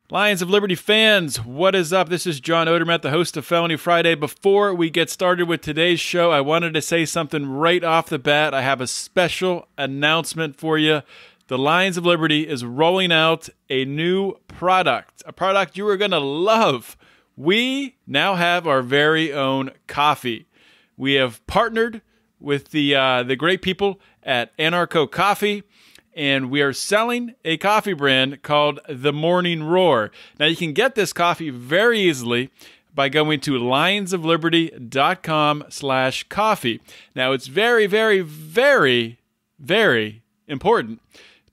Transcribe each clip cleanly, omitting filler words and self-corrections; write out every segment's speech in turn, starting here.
Lions of Liberty fans, what is up? This is John Odermatt, the host of Felony Friday. Before we get started with today's show, I wanted to say something right off the bat. I have a special announcement for you. The Lions of Liberty is rolling out a new product, a product you are going to love. We now have our very own coffee. We have partnered with the great people at Anarcho Coffee, and we are selling a coffee brand called The Morning Roar. Now, you can get this coffee very easily by going to lionsofliberty.com/coffee. Now, it's very, very, very, very important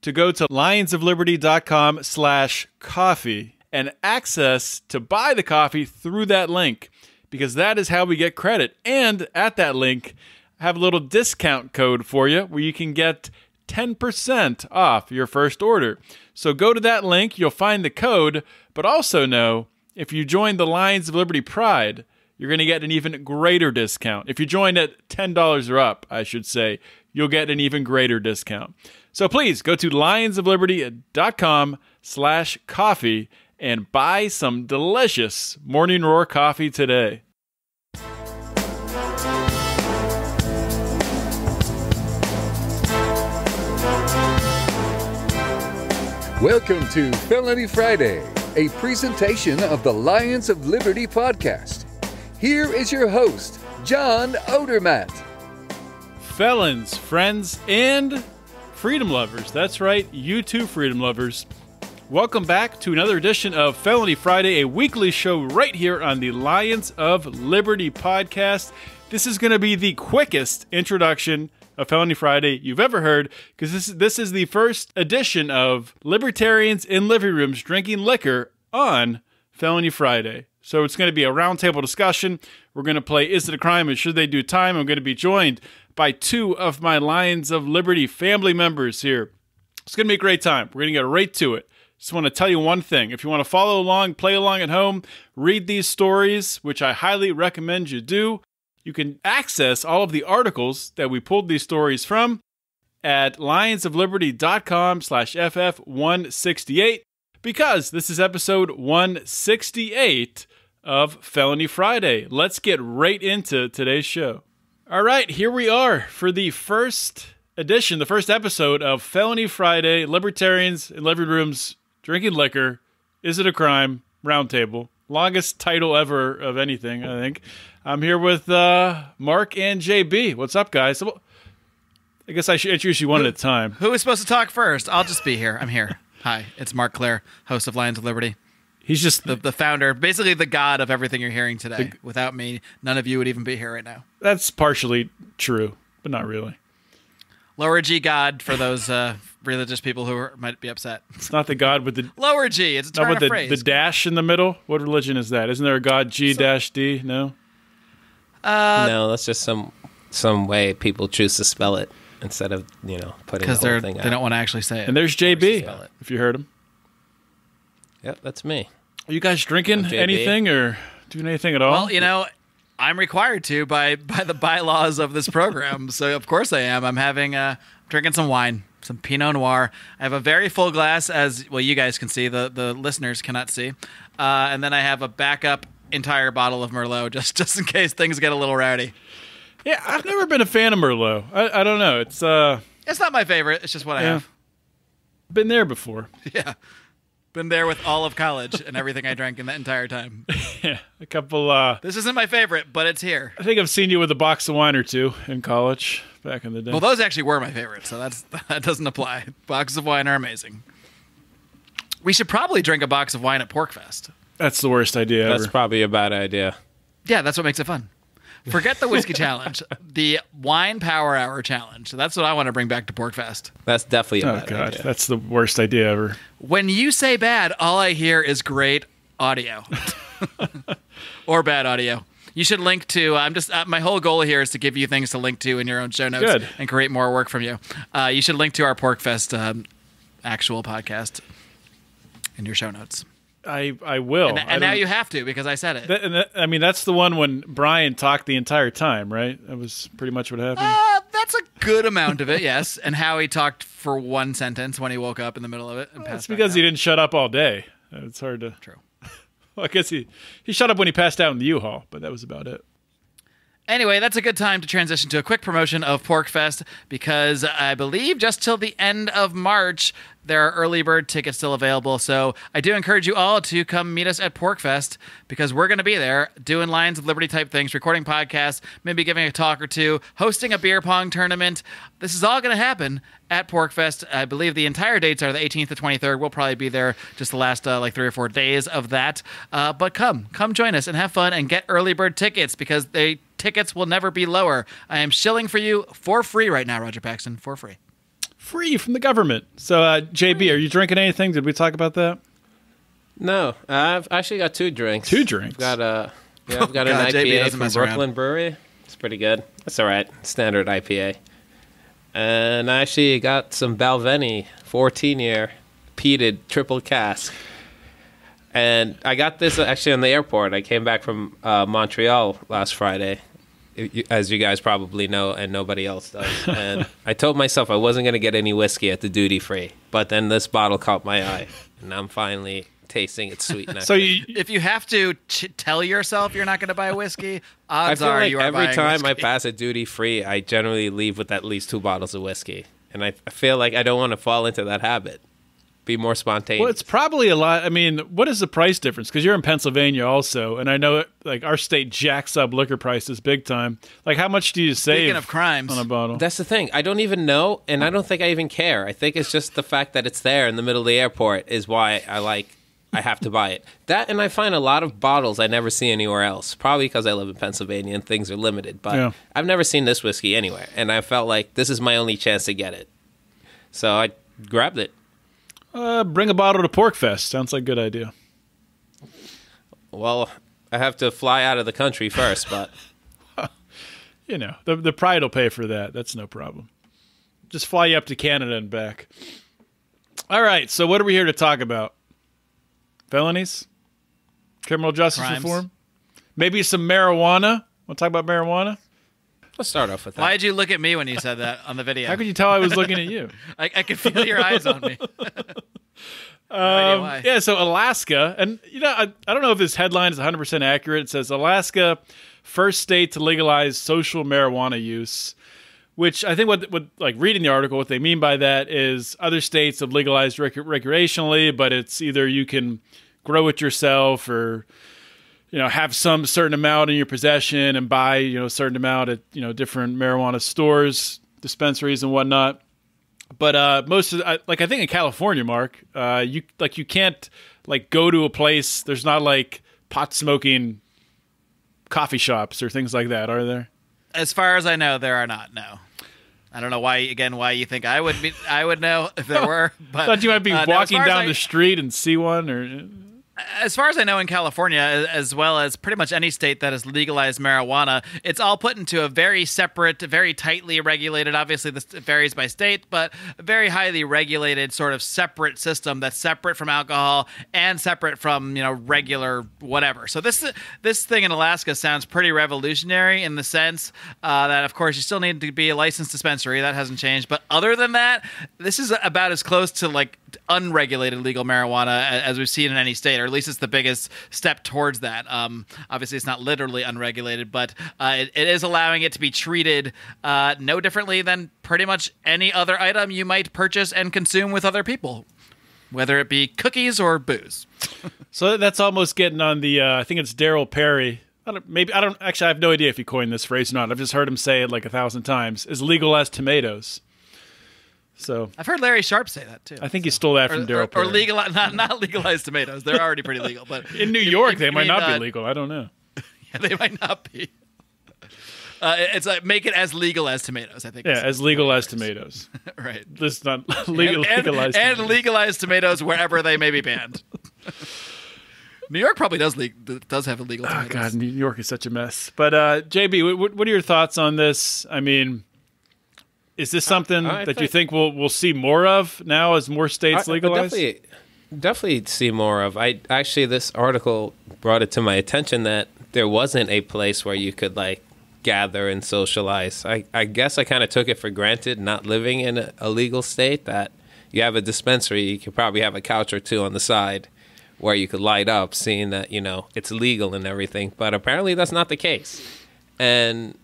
to go to lionsofliberty.com/coffee and access to buy the coffee through that link, because that is how we get credit. And at that link, I have a little discount code for you where you can get 10% off your first order. So go to that link, you'll find the code, but also know if you join the Lions of Liberty Pride, you're going to get an even greater discount. If you join at $10 or up, I should say, you'll get an even greater discount. So please go to lionsofliberty.com/coffee and buy some delicious Morning Roar coffee today. Welcome to Felony Friday, a presentation of the Lions of Liberty podcast. Here is your host, John Odermatt. Felons, friends, and freedom lovers. That's right, you too, freedom lovers. Welcome back to another edition of Felony Friday, a weekly show right here on the Lions of Liberty podcast. This is going to be the quickest introduction of Felony Friday you've ever heard, because this is the first edition of Libertarians in Living Rooms drinking liquor on Felony Friday. So it's going to be a roundtable discussion. We're going to play Is It a Crime and Should They Do Time? I'm going to be joined by two of my Lions of Liberty family members here. It's going to be a great time. We're going to get right to it. Just want to tell you one thing. If you want to follow along, play along at home, read these stories, which I highly recommend you do, you can access all of the articles that we pulled these stories from at lionsofliberty.com/ff168, because this is episode 168 of Felony Friday. Let's get right into today's show. All right, here we are for the first edition, the first episode of Felony Friday, Libertarians in Living Rooms drinking liquor. Is it a crime? Roundtable. Longest title ever of anything, I think. I'm here with Marc and JB. What's up, guys? I guess I should introduce you one at a time. Who is supposed to talk first? I'll just be here. I'm here. Hi, it's Marc Claire, host of Lions of Liberty. He's just the founder, basically the god of everything you're hearing today. Without me, none of you would even be here right now. That's partially true, but not really. Lower G God for those religious people who might be upset. It's not the God with the lower G. It's a turn of phrase. The dash in the middle. What religion is that? Isn't there a God G-D? No. No, that's just some way people choose to spell it instead of putting the whole thing out. They don't want to actually say it. And there's JB. If you heard him. Yep, that's me. Are you guys drinking anything or doing anything at all? Well, I'm required to by the bylaws of this program, so of course I am. I'm drinking some wine, some Pinot Noir. I have a very full glass, as well you guys can see. The listeners cannot see, and then I have a backup entire bottle of Merlot just in case things get a little rowdy. Yeah, I've never been a fan of Merlot. I don't know. It's not my favorite. It's just what I have. Been there before. Yeah. Been there with all of college and everything I drank in that entire time. Yeah, a couple... This isn't my favorite, but it's here. I think I've seen you with a box of wine or two in college back in the day. Well, those actually were my favorite, so that doesn't apply. Boxes of wine are amazing. We should probably drink a box of wine at Porcfest. That's the worst idea ever. That's probably a bad idea. Yeah, that's what makes it fun. Forget the whiskey challenge. The wine power hour challenge. That's what I want to bring back to Porcfest. That's definitely a bad idea. That's the worst idea ever. When you say bad, all I hear is great audio. Or bad audio. You should link to, my whole goal here is to give you things to link to in your own show notes and create more work from you. You should link to our Porcfest actual podcast in your show notes. I will. And now you have to, because I said it. That's the one when Brian talked the entire time, right? That was pretty much what happened. That's a good amount of it, yes. And how he talked for one sentence when he woke up in the middle of it. And That's because he didn't shut up all day. It's hard to. True. Well, I guess he shut up when he passed out in the U-Haul, but that was about it. Anyway, that's a good time to transition to a quick promotion of Porcfest because I believe just till the end of March, there are early bird tickets still available. So I do encourage you all to come meet us at Porcfest because we're going to be there doing Lions of Liberty type things, recording podcasts, maybe giving a talk or two, hosting a beer pong tournament. This is all going to happen at Porcfest. I believe the entire dates are the 18th to 23rd. We'll probably be there just the last 3 or 4 days of that. But come join us and have fun and get early bird tickets because tickets will never be lower. I am shilling for you for free right now, Roger Paxton, for free. Free from the government. So, JB, are you drinking anything? Did we talk about that? No, I've actually got 2 drinks. 2 drinks? I've got an IPA from Brooklyn Brewery. It's pretty good. That's all right. Standard IPA. And I actually got some Balvenie 14-year peated triple cask. And I got this actually on the airport. I came back from Montreal last Friday, as you guys probably know, and nobody else does. And I told myself I wasn't going to get any whiskey at the duty-free. But then this bottle caught my eye, and I'm finally tasting its sweetness. So if you have to tell yourself you're not going to buy whiskey, odds are you are buying whiskey. Every time I pass a duty-free, I generally leave with at least 2 bottles of whiskey. And I feel like I don't want to fall into that habit. Be more spontaneous. Well, it's probably a lot. I mean, what is the price difference? Because you're in Pennsylvania also, and I know like our state jacks up liquor prices big time. Like, how much do you save Speaking of crimes, on a bottle? That's the thing. I don't even know, and I don't think I even care. I think it's just the fact that it's there in the middle of the airport is why I have to buy it. That, and I find a lot of bottles I never see anywhere else. Probably because I live in Pennsylvania and things are limited. But yeah. I've never seen this whiskey anywhere, and I felt like this is my only chance to get it. So I grabbed it. Bring a bottle to Porcfest. Sounds like a good idea. Well, I have to fly out of the country first, but... You know, the pride will pay for that. That's no problem. Just fly you up to Canada and back. All right, so what are we here to talk about? Felonies? Criminal justice reform? Maybe some marijuana? Want to talk about marijuana? Let's start off with that. Why did you look at me when you said that on the video? How could you tell I was looking at you? I could feel your eyes on me. No idea why. Yeah, so Alaska, and you know, I don't know if this headline is 100% accurate. It says Alaska, first state to legalize social marijuana use, which I think what like reading the article, what they mean by that is other states have legalized recreationally, but it's either you can grow it yourself or have some certain amount in your possession and buy, a certain amount at, different marijuana stores, dispensaries and whatnot. But most of I think in California, Mark, you can't go to a place. There's not pot smoking coffee shops or things like that, are there? As far as I know, there are not. No. I don't know why you think I would know if there were. But I thought you might be walking down the street and see one or. As far as I know, in California, as well as pretty much any state that has legalized marijuana, it's all put into a very separate, very tightly regulated, obviously this varies by state, but a very highly regulated sort of separate system that's separate from alcohol and separate from, regular whatever. So this thing in Alaska sounds pretty revolutionary in the sense that, of course, you still need to be a licensed dispensary. That hasn't changed. But other than that, this is about as close to unregulated legal marijuana as we've seen in any state, or at least it's the biggest step towards that. Obviously, it's not literally unregulated, but it is allowing it to be treated no differently than pretty much any other item you might purchase and consume with other people, whether it be cookies or booze. So that's almost getting on the, I think it's Daryl Perry. I have no idea if he coined this phrase or not. I've just heard him say it 1,000 times, is legal as tomatoes. So I've heard Larry Sharp say that too. I think he stole that from Daryl Perry. Or not legalized tomatoes. They're already pretty legal, but in New York they might not be legal. I don't know. Yeah, they might not be. It's make it as legal as tomatoes. I think. Yeah, as legal as tomatoes. Right. This is not legalized. And legalized tomatoes wherever they may be banned. New York probably does have illegal tomatoes. Oh God, New York is such a mess. But JB, what are your thoughts on this? I mean. Is this something that you think we'll see more of now as more states legalize? Definitely see more of. This article brought it to my attention that there wasn't a place where you could gather and socialize. I guess I kind of took it for granted, not living in a legal state, that you have a dispensary, you could probably have a couch or two on the side where you could light up, seeing that, it's legal and everything. But apparently that's not the case. And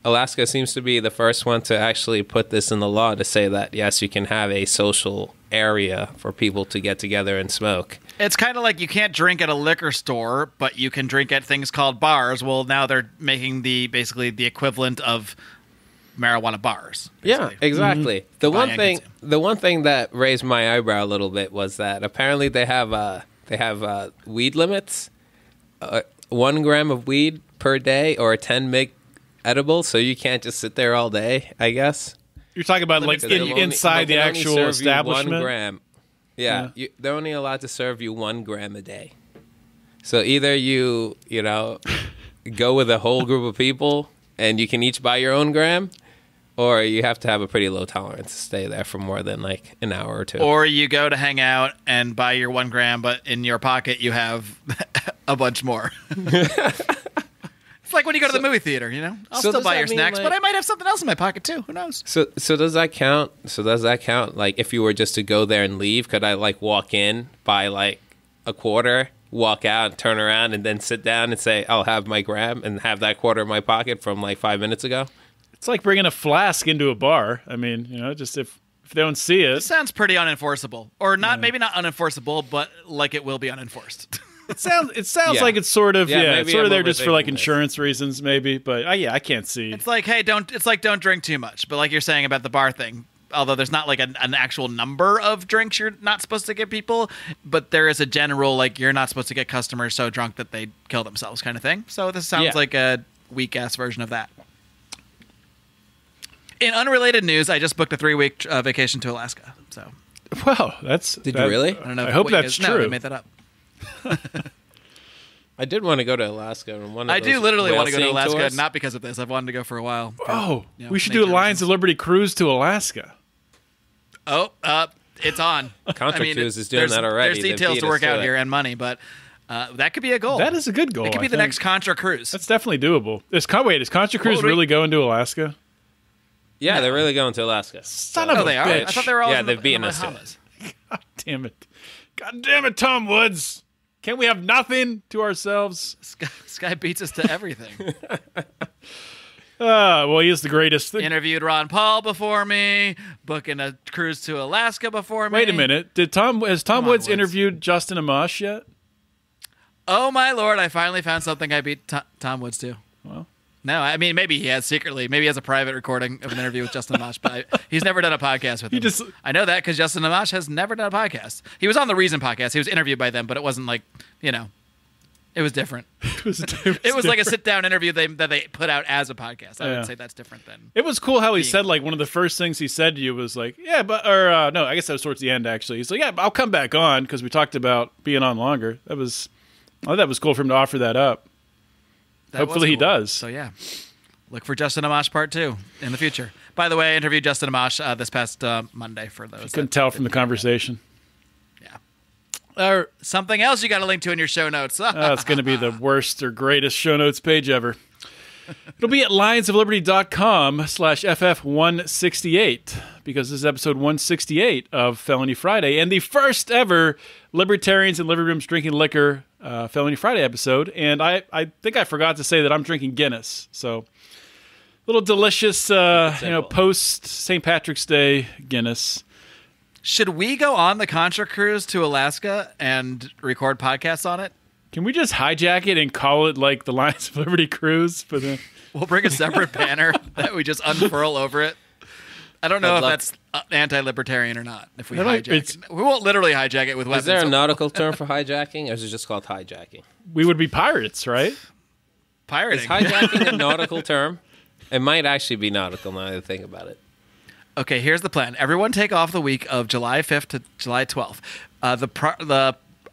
Alaska seems to be the first one to actually put this in the law to say that, yes, you can have a social area for people to get together and smoke. It's kind of like you can't drink at a liquor store, but you can drink at things called bars. Well, now they're making basically the equivalent of marijuana bars. Basically. Yeah, exactly. Mm-hmm. The one thing that raised my eyebrow a little bit was that apparently they have weed limits, 1 gram of weed per day or 10 mg edible, so you can't just sit there all day, I guess. You're talking about like inside the actual establishment? 1 gram. Yeah. They're only allowed to serve you 1 gram a day. So either you go with a whole group of people and you can each buy your own gram, or you have to have a pretty low tolerance to stay there for more than like an hour or two. Or you go to hang out and buy your 1 gram, but in your pocket you have a bunch more. It's like when you go to the movie theater, I'll still buy your snacks, but I might have something else in my pocket too. Who knows? So does that count? Like if you were just to go there and leave, could I like walk in, buy like a quarter, walk out, turn around, and then sit down and say, I'll have my gram and have that quarter in my pocket from like 5 minutes ago? It's like bringing a flask into a bar. I mean, just if they don't see it. This sounds pretty unenforceable. Or maybe not unenforceable, but like it will be unenforced. It sounds like it's sort of it's sort of there just for like insurance reasons maybe, but I can't see. It's like, hey, don't drink too much. But like you're saying about the bar thing, although there's not like an actual number of drinks you're not supposed to give people, but there is a general like you're not supposed to get customers so drunk that they kill themselves kind of thing. So this sounds like a weak ass version of that. In unrelated news, I just booked a 3-week vacation to Alaska. So, wow, Did you really? I don't know. I hope that's true. No, I made that up. I did want to go to Alaska. I do literally want to go to Alaska, tours. not because of this. I've wanted to go for a while. We should do a Lions of Liberty cruise to Alaska. Oh, it's on. Contra Cruise is doing that already. There's details to work out here and money, but that could be a goal. That is a good goal. It could be the next Contra Cruise. That's definitely doable. Is Contra Cruise really going to Alaska? Yeah, they're really going to Alaska. Son of a they bitch. Are? I thought they were all they've beaten the us to Bahamas. God damn it, Tom Woods. Can't we have nothing to ourselves? This guy beats us to everything. Well, he is the greatest. Interviewed Ron Paul before me, booking a cruise to Alaska before me. Wait a minute. Has Tom Woods interviewed Justin Amash yet? Oh, my Lord. I finally found something I beat Tom Woods to. Well. No, I mean, maybe he has secretly. Maybe he has a private recording of an interview with Justin Amash, but he's never done a podcast with him. I know that because Justin Amash has never done a podcast. He was on the Reason podcast. He was interviewed by them, but it wasn't like, it was different. It was like a sit-down interview that they put out as a podcast. I would say that's different than... It was cool how he said, like, one of the first things he said to you was like, no, I guess that was towards the end, actually. He's like, yeah, I'll come back on because we talked about being on longer. I thought that was cool for him to offer that up. Hopefully he does. So, yeah. Look for Justin Amash Part 2 in the future. By the way, I interviewed Justin Amash this past Monday for those. You couldn't tell from the conversation. Yeah. Something else you got to link to in your show notes. It's going to be the worst or greatest show notes page ever. It'll be at lionsofliberty.com/FF168 because this is episode 168 of Felony Friday and the first ever Libertarians and Living Rooms Drinking Liquor Felony Friday episode. And I think I forgot to say that I'm drinking Guinness. So little delicious, post St. Patrick's Day Guinness. Should we go on the Contra Cruise to Alaska and record podcasts on it? Can we just hijack it and call it like the Lions of Liberty Cruise? We'll bring a separate banner that we just unfurl over it. I don't know if that's anti-libertarian or not. If we hijack it, we won't literally hijack it with weapons. Is there a nautical term for hijacking, or is it just called hijacking? We would be pirates, right? Pirating. Is hijacking a nautical term? It might actually be nautical now that I think about it. Okay, here's the plan. Everyone take off the week of July 5th to July 12th.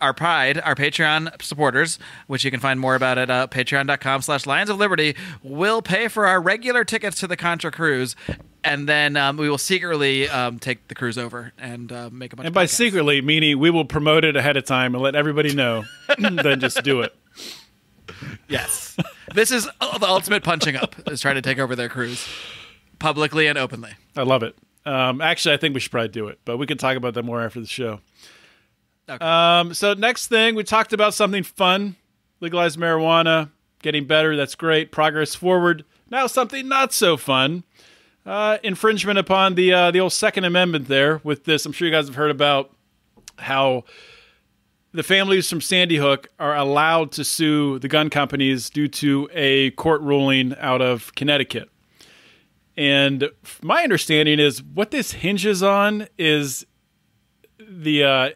Our Patreon supporters, which you can find more about at patreon.com/Lions of Liberty, will pay for our regular tickets to the Contra Cruise, and then we will secretly take the cruise over and make a bunch of podcasts. By secretly, meaning we will promote it ahead of time and let everybody know, then just do it. Yes. This is the ultimate punching up, is trying to take over their cruise, publicly and openly. I love it. Actually, I think we should probably do it, but we can talk about that more after the show. Okay. So next thing, we talked about something fun. Legalized marijuana, getting better. That's great. Progress forward. Now something not so fun. Infringement upon the old Second Amendment there with this. I'm sure you guys have heard about how the families from Sandy Hook are allowed to sue the gun companies due to a court ruling out of Connecticut. And my understanding is what this hinges on is the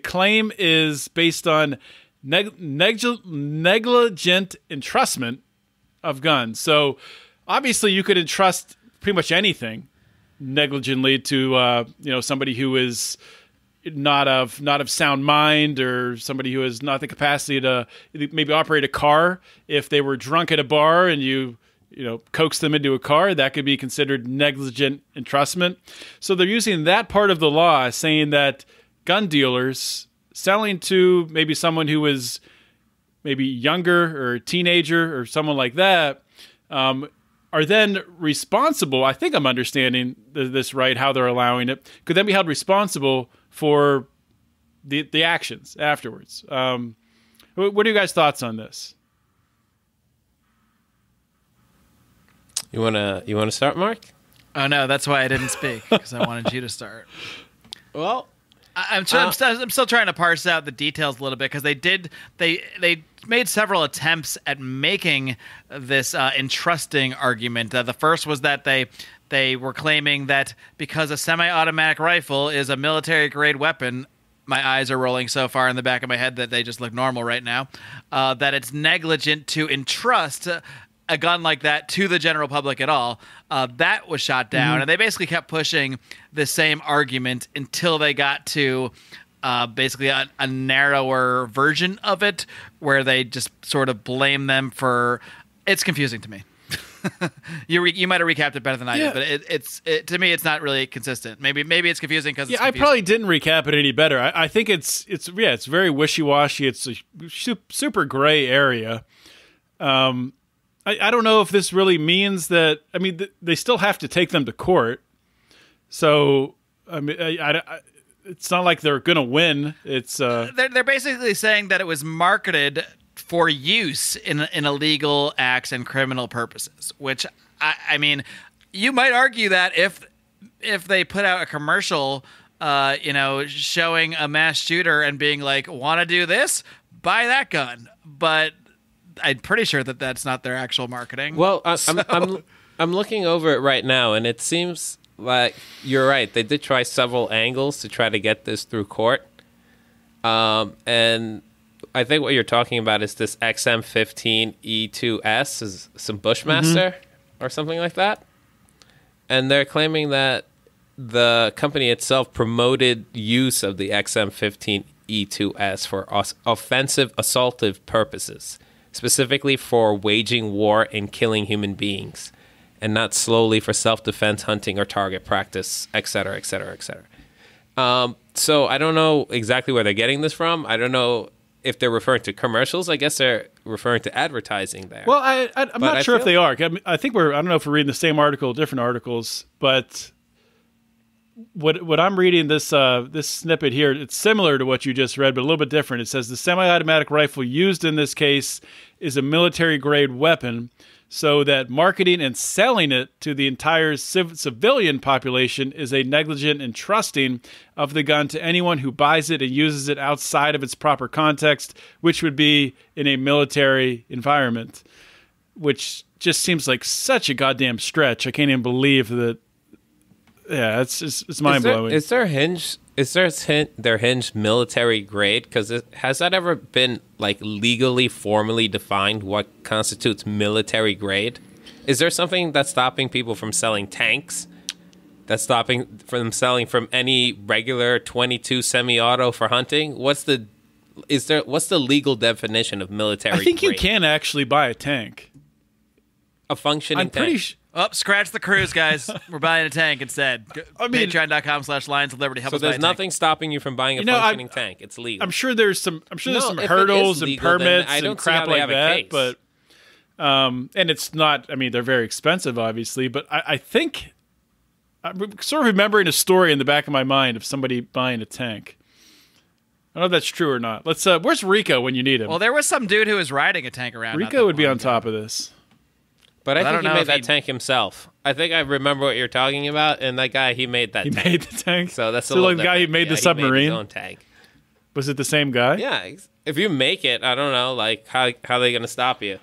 claim is based on negligent entrustment of guns. So obviously you could entrust pretty much anything negligently to somebody who is not of sound mind, or somebody who has not the capacity to maybe operate a car. If they were drunk at a bar and you coax them into a car, that could be considered negligent entrustment. So they're using that part of the law, saying that gun dealers selling to maybe someone who is maybe younger or a teenager or someone like that are then responsible. I think I'm understanding this right, how they're allowing it. Could then be held responsible for the actions afterwards. What are you guys' thoughts on this? You wanna start, Mark? Oh no, that's why I didn't speak, because I wanted you to start. Well, I'm still trying to parse out the details a little bit, because they made several attempts at making this entrusting argument. The first was that they were claiming that because a semi-automatic rifle is a military-grade weapon, my eyes are rolling so far in the back of my head that they just look normal right now, that it's negligent to entrust a gun like that to the general public at all. That was shot down, and they basically kept pushing the same argument until they got to basically a narrower version of it, where they just sort of blame them for... It's confusing to me. You might have recapped it better than I did, but it's to me it's not really consistent. Maybe it's confusing because I probably didn't recap it any better. I think it's very wishy-washy. It's a super gray area. I don't know if this really means that. I mean, they still have to take them to court. So I mean, it's not like they're going to win. It's they're basically saying that it was marketed for use in illegal acts and criminal purposes, which I mean, you might argue that if they put out a commercial, showing a mass shooter and being like, want to do this, buy that gun. But I'm pretty sure that that's not their actual marketing. Well, I'm looking over it right now, and it seems like you're right. They did try several angles to try to get this through court, and I think what you're talking about is this XM15E2S, is some Bushmaster or something like that. And they're claiming that the company itself promoted use of the XM15E2S for offensive, assaultive purposes, specifically for waging war and killing human beings, and not solely for self-defense, hunting, or target practice, et cetera, et cetera, et cetera. So I don't know exactly where they're getting this from. I don't know if they're referring to commercials. I guess they're referring to advertising there. Well, I'm not sure if they are. I think I don't know if we're reading the same article, different articles, but what I'm reading, this snippet here, it's similar to what you just read, but a little bit different. It says the semi-automatic rifle used in this case is a military-grade weapon, so that marketing and selling it to the entire civilian population is a negligent entrusting of the gun to anyone who buys it and uses it outside of its proper context, which would be in a military environment, which just seems like such a goddamn stretch. I can't even believe that. Yeah, it's mind blowing. Is their hinge military grade? Because has that ever been like legally, formally defined? What constitutes military grade? Is there something that's stopping people from selling tanks? That's stopping from selling from any regular 22 semi-auto for hunting? What's the legal definition of military grade? I think you can actually buy a tank. A functioning tank. Scratch the cruise, guys. We're buying a tank instead. Patreon.com/Lions of Liberty. So there's nothing stopping you from buying a functioning tank. It's legal. I'm sure there's some hurdles and permits and crap like that. But and it's not. I mean, they're very expensive, obviously. But I think I'm sort of remembering a story in the back of my mind of somebody buying a tank. don't know if that's true or not. Let's. Where's Rico when you need him? Well, there was some dude who was riding a tank around. Rico would be on top of this. But I think he made that tank himself. I think I remember what you're talking about, and that guy, he made that tank. He made the tank? So that's like the guy who made the submarine? He made his own tank. Was it the same guy? Yeah. If you make it, I don't know, like, how are they going to stop you?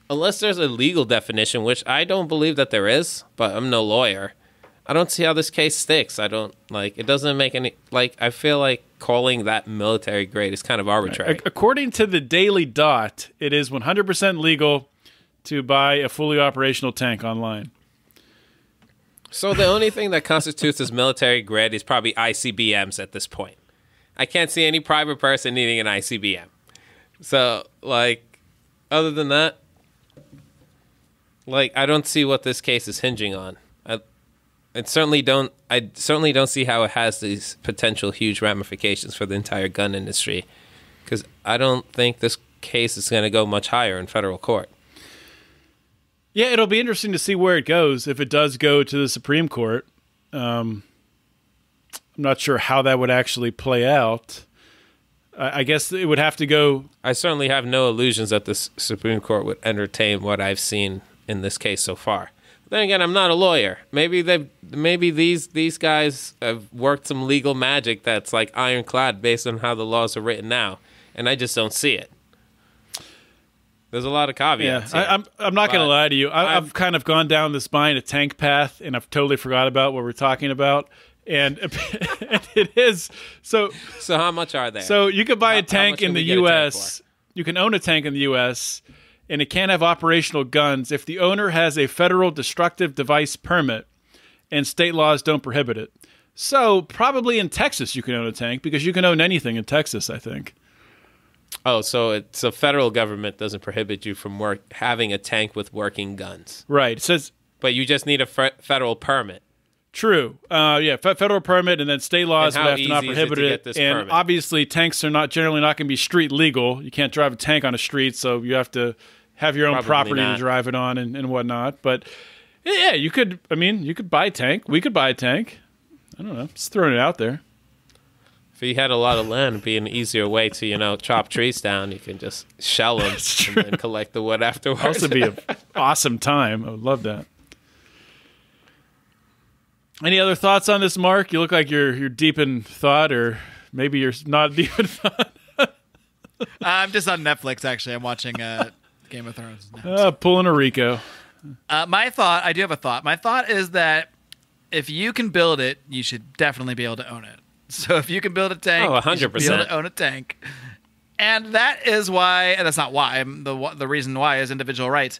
Unless there's a legal definition, which I don't believe that there is, but I'm no lawyer. I don't see how this case sticks. I don't, like, it doesn't make any, like, I feel like calling that military grade is kind of arbitrary. Right. According to the Daily Dot, it is 100% legal to buy a fully operational tank online. So the only thing that constitutes as military grade is probably ICBMs at this point. I can't see any private person needing an ICBM. So, like, other than that, like, I don't see what this case is hinging on. I certainly don't see how it has these potential huge ramifications for the entire gun industry, because I don't think this case is going to go much higher in federal court. Yeah, it'll be interesting to see where it goes if it does go to the Supreme Court. I'm not sure how that would actually play out. I guess it would have to go. I certainly have no illusions that the Supreme Court would entertain what I've seen in this case so far. Then again, I'm not a lawyer. Maybe these guys have worked some legal magic that's like ironclad based on how the laws are written now, and I just don't see it. There's a lot of caveats. Yeah, I'm not going to lie to you. I've kind of gone down this buying a tank path, and I've totally forgot about what we're talking about. And it is so. So how much are they? So you could buy a tank in the U.S. You can own a tank in the U.S. and it can't have operational guns if the owner has a federal destructive device permit, and state laws don't prohibit it. So probably in Texas you can own a tank because you can own anything in Texas, I think. Oh, so the federal government doesn't prohibit you from having a tank with working guns. Right. It says, but you just need a federal permit. True. Yeah, federal permit, and then state laws would have to not prohibit it. And permit? Obviously, tanks are generally not going to be street legal. You can't drive a tank on a street, so you have to have your own property to drive it on and whatnot. But yeah, you could buy a tank. We could buy a tank. I don't know. Just throwing it out there. If you had a lot of land, it'd be an easier way to, chop trees down. You can just shell them and then collect the wood afterwards. Also be an awesome time. I would love that. Any other thoughts on this, Mark? You look like you're deep in thought, or maybe you're not deep in thought. I'm just on Netflix, actually. I'm watching Game of Thrones now. Pulling a Rico. My thought, I do have a thought. My thought is that if you can build it, you should definitely be able to own it. So if you can build a tank, 100%. you should be able to own a tank. And that is why, and that's not why, the reason why is individual rights.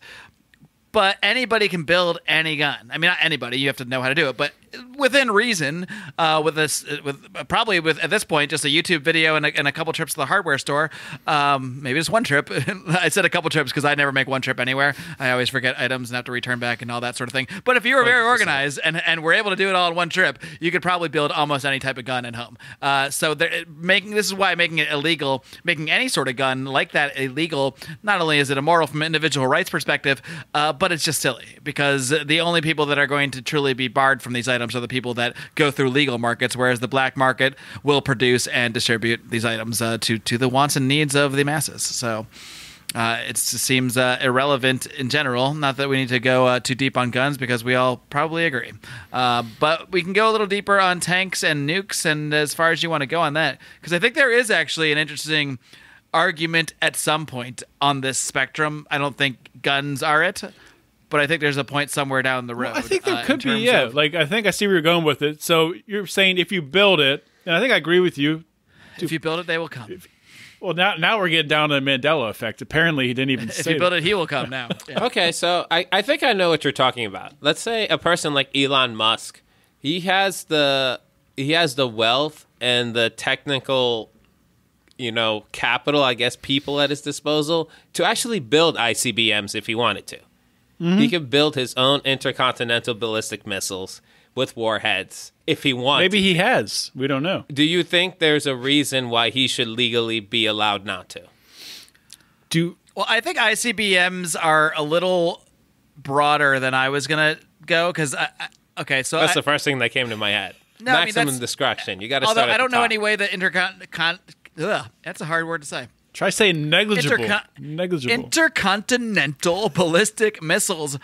But anybody can build any gun. I mean, not anybody. You have to know how to do it. But within reason, with at this point, just a YouTube video and a couple trips to the hardware store. Maybe just one trip. I said a couple trips because I never make one trip anywhere. I always forget items and have to return back and all that sort of thing. But if you were very 100%. Organized and were able to do it all in one trip, you could probably build almost any type of gun at home. So this is why making it illegal, making any sort of gun like that illegal, not only is it immoral from an individual rights perspective, but it's just silly because the only people that are going to truly be barred from these items are the people that go through legal markets, whereas the black market will produce and distribute these items to the wants and needs of the masses. So it seems irrelevant in general. Not that we need to go too deep on guns because we all probably agree. But we can go a little deeper on tanks and nukes and as far as you want to go on that, because I think there is actually an interesting argument at some point on this spectrum. I don't think guns are it. But I think there's a point somewhere down the road. Well, I think there could be, yeah. I think I see where you're going with it. So you're saying if you build it, and I think I agree with you. If you build it, they will come. Well, now we're getting down to the Mandela effect. Apparently, he didn't even say if you build it, he will come now. Yeah. Okay, so I think I know what you're talking about. Let's say a person like Elon Musk. He has the wealth and the technical, capital, I guess, people at his disposal to actually build ICBMs if he wanted to. Mm-hmm. He could build his own intercontinental ballistic missiles with warheads if he wants. Maybe he has. We don't know. Do you think there's a reason why he should legally be allowed not to? Well, I think ICBMs are a little broader than I was going to go because, so that's the first thing that came to my head. No, maximum discretion. You got to start at I don't the know top. any way that That's a hard word to say. Try saying negligible. Negligible. Intercontinental ballistic missiles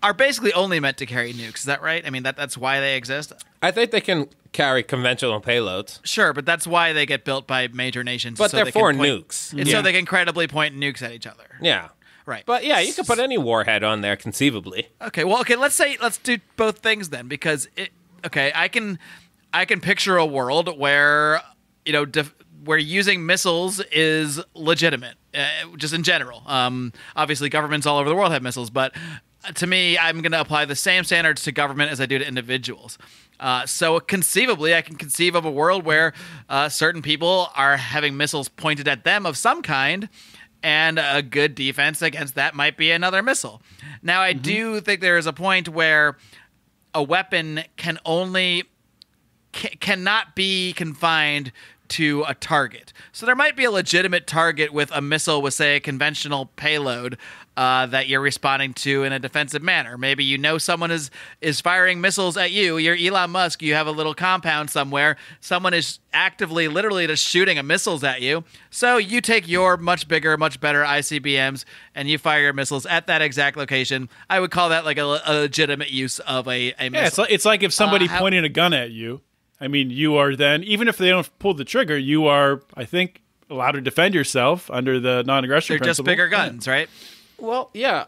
are basically only meant to carry nukes. Is that right? I mean, that's why they exist? I think they can carry conventional payloads. Sure, but that's why they get built by major nations. But so they're they for can point, nukes. It's so they can credibly point nukes at each other. Yeah. Right. But yeah, you could put any warhead on there conceivably. Okay, well, let's do both things then, because I can picture a world where, where using missiles is legitimate, just in general. Obviously, governments all over the world have missiles, but to me, I'm going to apply the same standards to government as I do to individuals. So conceivably, I can conceive of a world where certain people are having missiles pointed at them of some kind, and a good defense against that might be another missile. Now, I do think there is a point where a weapon cannot be confined to a target. So there might be a legitimate target with a missile with, say, a conventional payload that you're responding to in a defensive manner. Maybe someone is firing missiles at you. You're Elon Musk. You have a little compound somewhere. Someone is actively, literally just shooting missiles at you. So you take your much bigger, much better ICBMs and you fire your missiles at that exact location. I would call that like a legitimate use of a missile. Yeah, it's like if somebody pointing a gun at you. I mean, you are then, even if they don't pull the trigger, you are, I think, allowed to defend yourself under the non-aggression principle. They're just bigger guns, right? Well, yeah.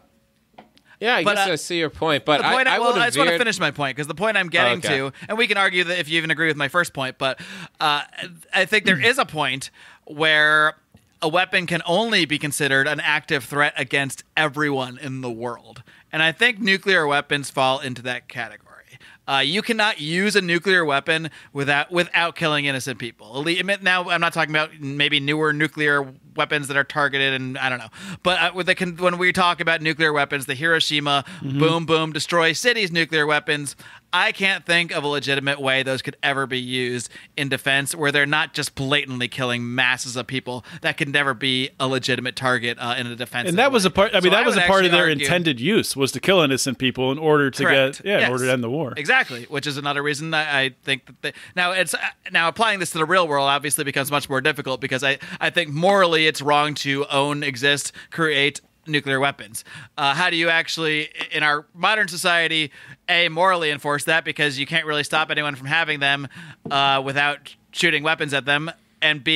Yeah, I guess I see your point, but I just want to finish my point, because the point I'm getting to, and we can argue that if you even agree with my first point, but I think there is a point where a weapon can only be considered an active threat against everyone in the world. And I think nuclear weapons fall into that category. You cannot use a nuclear weapon without killing innocent people. Now, I'm not talking about maybe newer nuclear weapons that are targeted, and I don't know. But when we talk about nuclear weapons, the Hiroshima, boom, boom, destroy cities nuclear weapons, I can't think of a legitimate way those could ever be used in defense where they're not just blatantly killing masses of people. That could never be a legitimate target in a defense. And that was a part. I mean, that was a part of their intended use, was to kill innocent people in order to in order to end the war. Exactly, which is another reason I think that now applying this to the real world obviously becomes much more difficult, because I think morally it's wrong to own, exist, create nuclear weapons. How do you actually, in our modern society, morally enforce that? Because you can't really stop anyone from having them without shooting weapons at them, and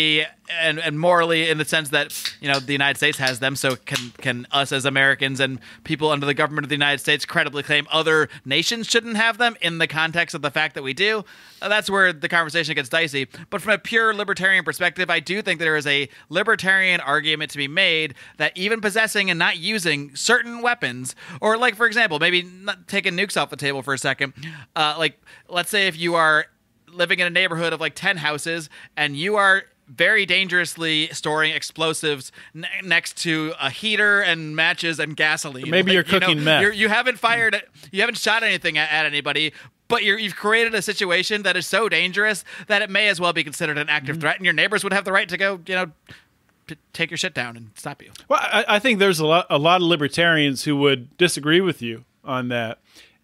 and morally in the sense that the United States has them, so can us as Americans and people under the government of the United States credibly claim other nations shouldn't have them in the context of the fact that we do? That's where the conversation gets dicey. But from a pure libertarian perspective, I do think there is a libertarian argument to be made that even possessing and not using certain weapons, or like, for example, maybe not taking nukes off the table for a second, like let's say if you are living in a neighborhood of like 10 houses and you are very dangerously storing explosives next to a heater and matches and gasoline. Maybe you're cooking meth. You haven't shot anything at anybody, but you've created a situation that is so dangerous that it may as well be considered an active threat, and your neighbors would have the right to go, take your shit down and stop you. Well, I think there's a lot of libertarians who would disagree with you on that.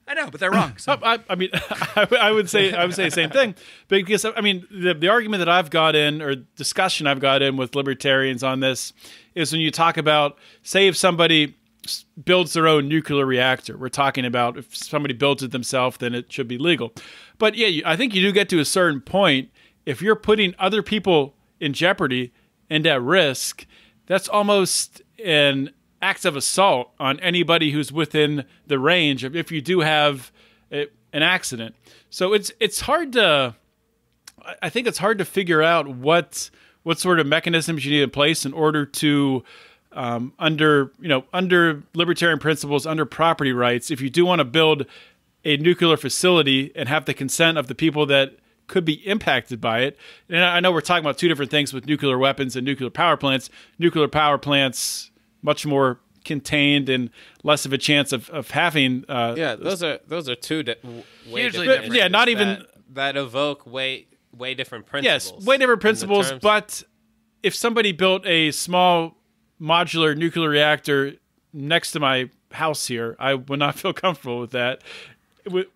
I know, but they're wrong. So. I mean, I would say the same thing, because I mean, the argument that I've got in, or discussion I've got in with libertarians on this, is when you talk about, say, if somebody builds their own nuclear reactor, we're talking about if somebody builds it themselves, then it should be legal. But yeah, I think you do get to a certain point, if you're putting other people in jeopardy and at risk, that's almost an acts of assault on anybody who's within the range of if you do have an accident. So it's hard to, I think it's hard to figure out what sort of mechanisms you need in place in order to under libertarian principles, under property rights, if you do want to build a nuclear facility and have the consent of the people that could be impacted by it. And I know we're talking about two different things with nuclear weapons and nuclear power plants. Nuclear power plants, much more contained and less of a chance of having. Those are two hugely different. Yeah, not even that evoke way different principles. Yes, way different principles. But if somebody built a small modular nuclear reactor next to my house here, I would not feel comfortable with that.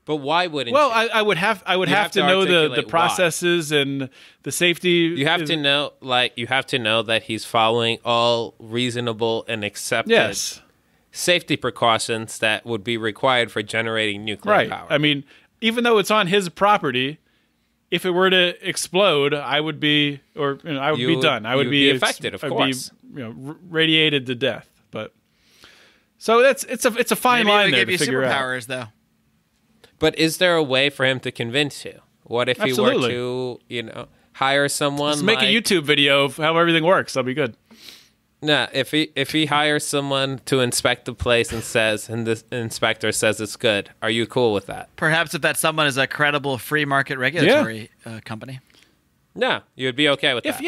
But why wouldn't? Well, you? I would have to know the processes and the safety. You have to know, that he's following all reasonable and accepted safety precautions that would be required for generating nuclear power. I mean, even though it's on his property, if it were to explode, I would be, be done. I would be affected, of course. Radiated to death. But so it's a fine line there to figure out. Maybe superpowers, though. But is there a way for him to convince you? What if he were to, hire someone? Let's make a YouTube video of how everything works. That'll be good. No, if he hires someone to inspect the place and the inspector says it's good, are you cool with that? Perhaps if that someone is a credible free market regulatory company. No, you'd be okay with that.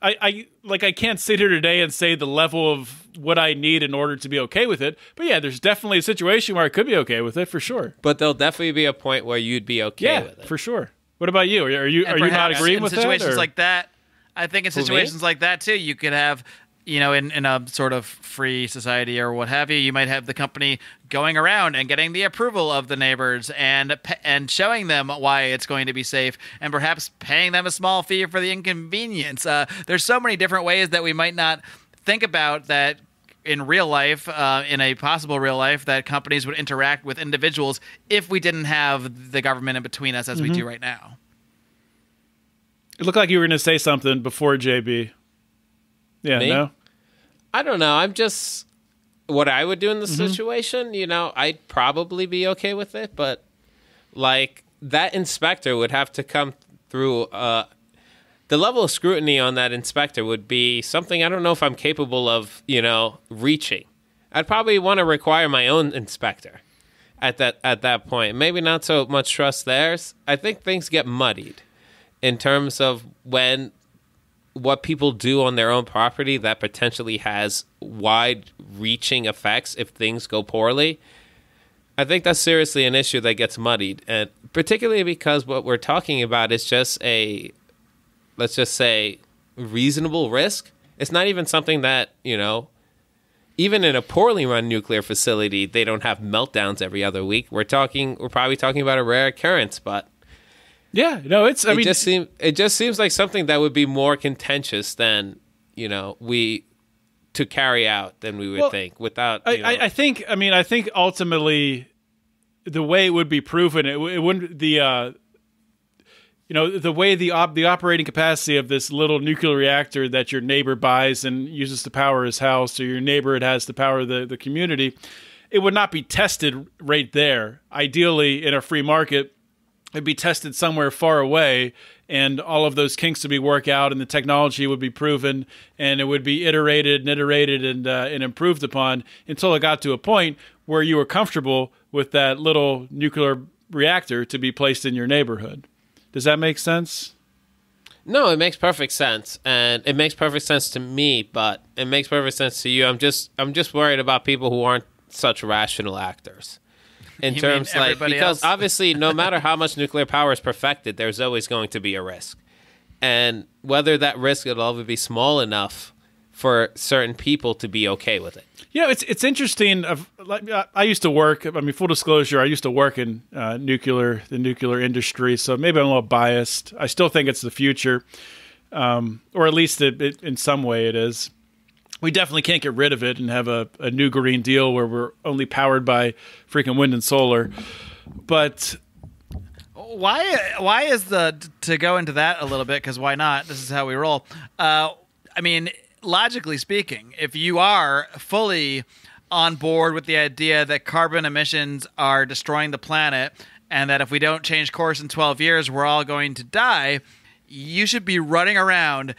I can't sit here today and say the level of what I need in order to be okay with it. But yeah, there's definitely a situation where I could be okay with it for sure. But there'll definitely be a point where you'd be okay with it. For sure. What about you? Are you not agreeing with that? In situations like that, I think in situations like that too, you could have, in a sort of free society or what have you, you might have the company going around and getting the approval of the neighbors and showing them why it's going to be safe and perhaps paying them a small fee for the inconvenience. There's so many different ways that we might not think about that in real life, in a possible real life, that companies would interact with individuals if we didn't have the government in between us as we do right now. It looked like you were going to say something before JB. Yeah, Me? No? I don't know. I'm just... What I would do in this situation, I'd probably be okay with it, but, that inspector would have to come through... the level of scrutiny on that inspector would be something I don't know if I'm capable of, reaching. I'd probably want to require my own inspector at that point. Maybe not so much trust theirs. I think things get muddied in terms of what people do on their own property that potentially has wide-reaching effects if things go poorly. I think that's seriously an issue that gets muddied, and particularly because what we're talking about is just let's just say, reasonable risk. It's not even something that, even in a poorly run nuclear facility, they don't have meltdowns every other week. We're probably talking about a rare occurrence, but yeah, no, it just seems like something that would be more contentious than, to carry out than we would think without. I think ultimately the way it would be proven, it wouldn't the way the operating capacity of this little nuclear reactor that your neighbor buys and uses to power his house, or your neighbor it has to power the community, it would not be tested right there. Ideally, in a free market, it'd be tested somewhere far away, and all of those kinks would be worked out, and the technology would be proven, and it would be iterated and improved upon until it got to a point where you were comfortable with that little nuclear reactor to be placed in your neighborhood. Does that make sense? No, it makes perfect sense, and it makes perfect sense to me, but it makes perfect sense to you. I'm just worried about people who aren't such rational actors. In you terms because obviously no matter how much nuclear power is perfected, there's always going to be a risk. And whether that risk will ever be small enough for certain people to be okay with it. It's interesting. I used to work, full disclosure, I used to work in the nuclear industry, so maybe I'm a little biased. I still think it's the future, or at least in some way it is. We definitely can't get rid of it and have a new Green Deal where we're only powered by freaking wind and solar. But why is to go into that a little bit, because why not? This is how we roll. Logically speaking, if you are fully on board with the idea that carbon emissions are destroying the planet and that if we don't change course in 12 years, we're all going to die, you should be running around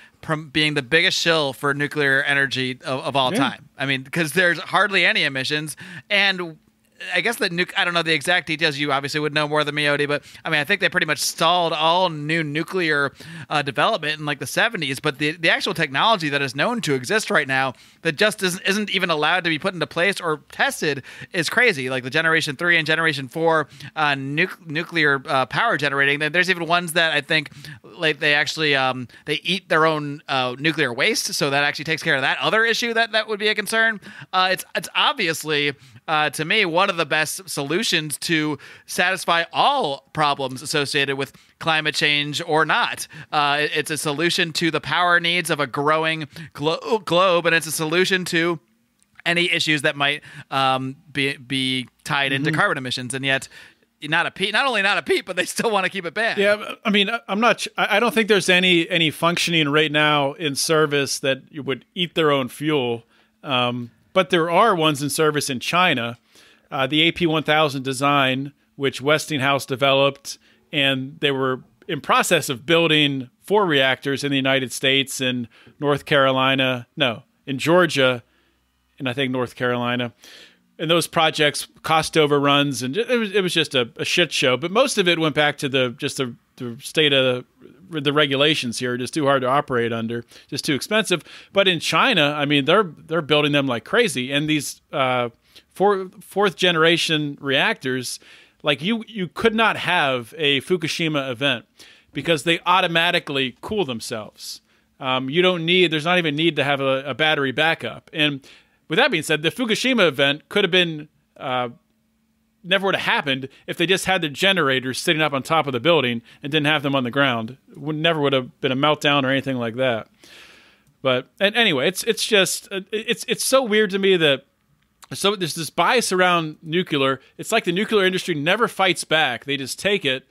being the biggest shill for nuclear energy of all time. Because there's hardly any emissions, and I guess that I don't know the exact details. You obviously would know more than me, Odie, but I think they pretty much stalled all new nuclear development in the 70s. But the actual technology that is known to exist right now that just isn't even allowed to be put into place or tested is crazy. Like the Generation 3 and Generation 4 nuclear power generating. There's even ones that I think they actually they eat their own nuclear waste, so that actually takes care of that other issue that would be a concern. It's obviously to me, one of the best solutions to satisfy all problems associated with climate change or not. It's a solution to the power needs of a growing globe, and it's a solution to any issues that might be tied into carbon emissions. And yet, not only not a peep, but they still want to keep it banned. Yeah, I mean, I don't think there's any functioning right now in service that would eat their own fuel. But there are ones in service in China. The AP1000 design, which Westinghouse developed, and they were in process of building 4 reactors in the United States and in Georgia, and I think North Carolina. And those projects cost overruns, and it was just a shit show. But most of it went back to the state of the regulations here, just too hard to operate under, just too expensive. But in China, I mean, they're building them like crazy, and these fourth generation reactors, like you could not have a Fukushima event because they automatically cool themselves. There's not even need to have a battery backup. And with that being said, the Fukushima event could have been never would have happened if they just had the generators sitting up on top of the building and didn't have them on the ground. Never would have been a meltdown or anything like that. But anyway, it's just it's so weird to me that there's this bias around nuclear. It's like the nuclear industry never fights back; they just take it.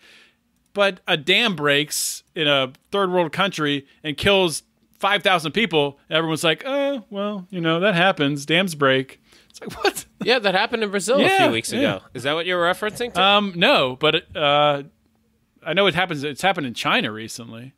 But a dam breaks in a third world country and kills 5,000 people. Everyone's like, oh, well, that happens. Dams break. It's like, what? Yeah, that happened in Brazil a few weeks ago. Is that what you're referencing to? No, but I know it happens. It's happened in China recently.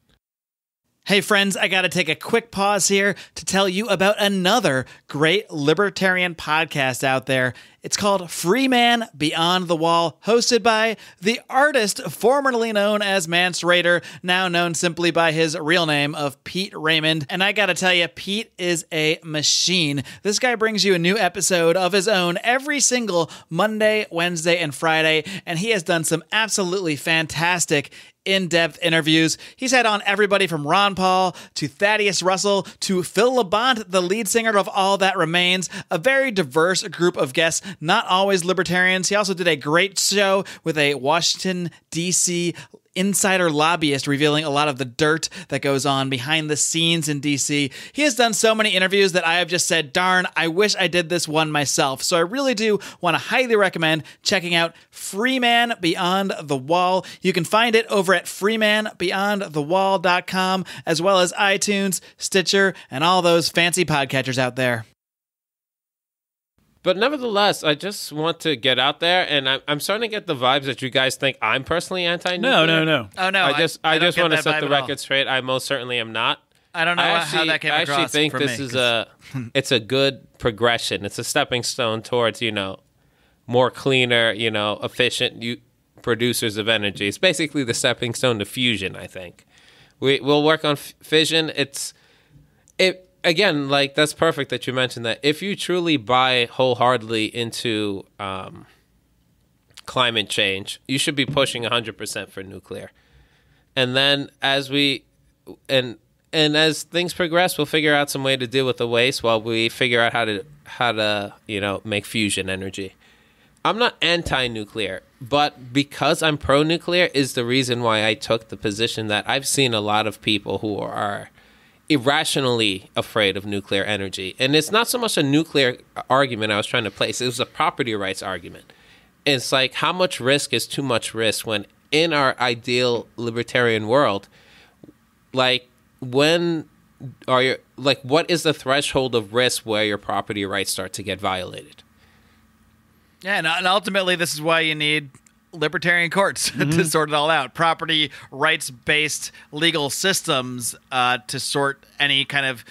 Hey friends, I got to take a quick pause here to tell you about another great libertarian podcast out there. It's called Free Man Beyond the Wall, hosted by the artist formerly known as Mance Raider, now known simply by his real name of Pete Raymond. And I gotta tell you, Pete is a machine. This guy brings you a new episode of his own every single Monday, Wednesday, and Friday, and he has done some absolutely fantastic in-depth interviews. He's had on everybody from Ron Paul to Thaddeus Russell to Phil Labonte, the lead singer of All That Remains, a very diverse group of guests, not always libertarians. He also did a great show with a Washington, D.C. insider lobbyist revealing a lot of the dirt that goes on behind the scenes in DC. He has done so many interviews that I have just said, darn, I wish I did this one myself. So I really do want to highly recommend checking out Free Man Beyond the Wall. You can find it over at freemanbeyondthewall.com, as well as iTunes, Stitcher, and all those fancy podcatchers out there. But nevertheless, I just want to get out there, and I'm starting to get the vibes that you guys think I'm personally anti-nuclear. No. Oh, no. I just want to set the record straight. I most certainly am not. I don't know how that came across. I actually think this is it's a good progression. It's a stepping stone towards, more cleaner, efficient producers of energy. It's basically the stepping stone to fusion, I think. We'll work on fission. Again, like, that's perfect that you mentioned that. If you truly buy wholeheartedly into climate change, you should be pushing 100% for nuclear. And then as things progress, we'll figure out some way to deal with the waste while we figure out how to make fusion energy. I'm not anti-nuclear, but because I'm pro-nuclear is the reason why I took the position that I've seen a lot of people who are irrationally afraid of nuclear energy. And it's not so much a nuclear argument I was trying to place. It was a property rights argument. It's like, how much risk is too much risk when in our ideal libertarian world, like, what is the threshold of risk where your property rights start to get violated? Yeah, and ultimately this is why you need libertarian courts to sort it all out. Property rights-based legal systems to sort any kind of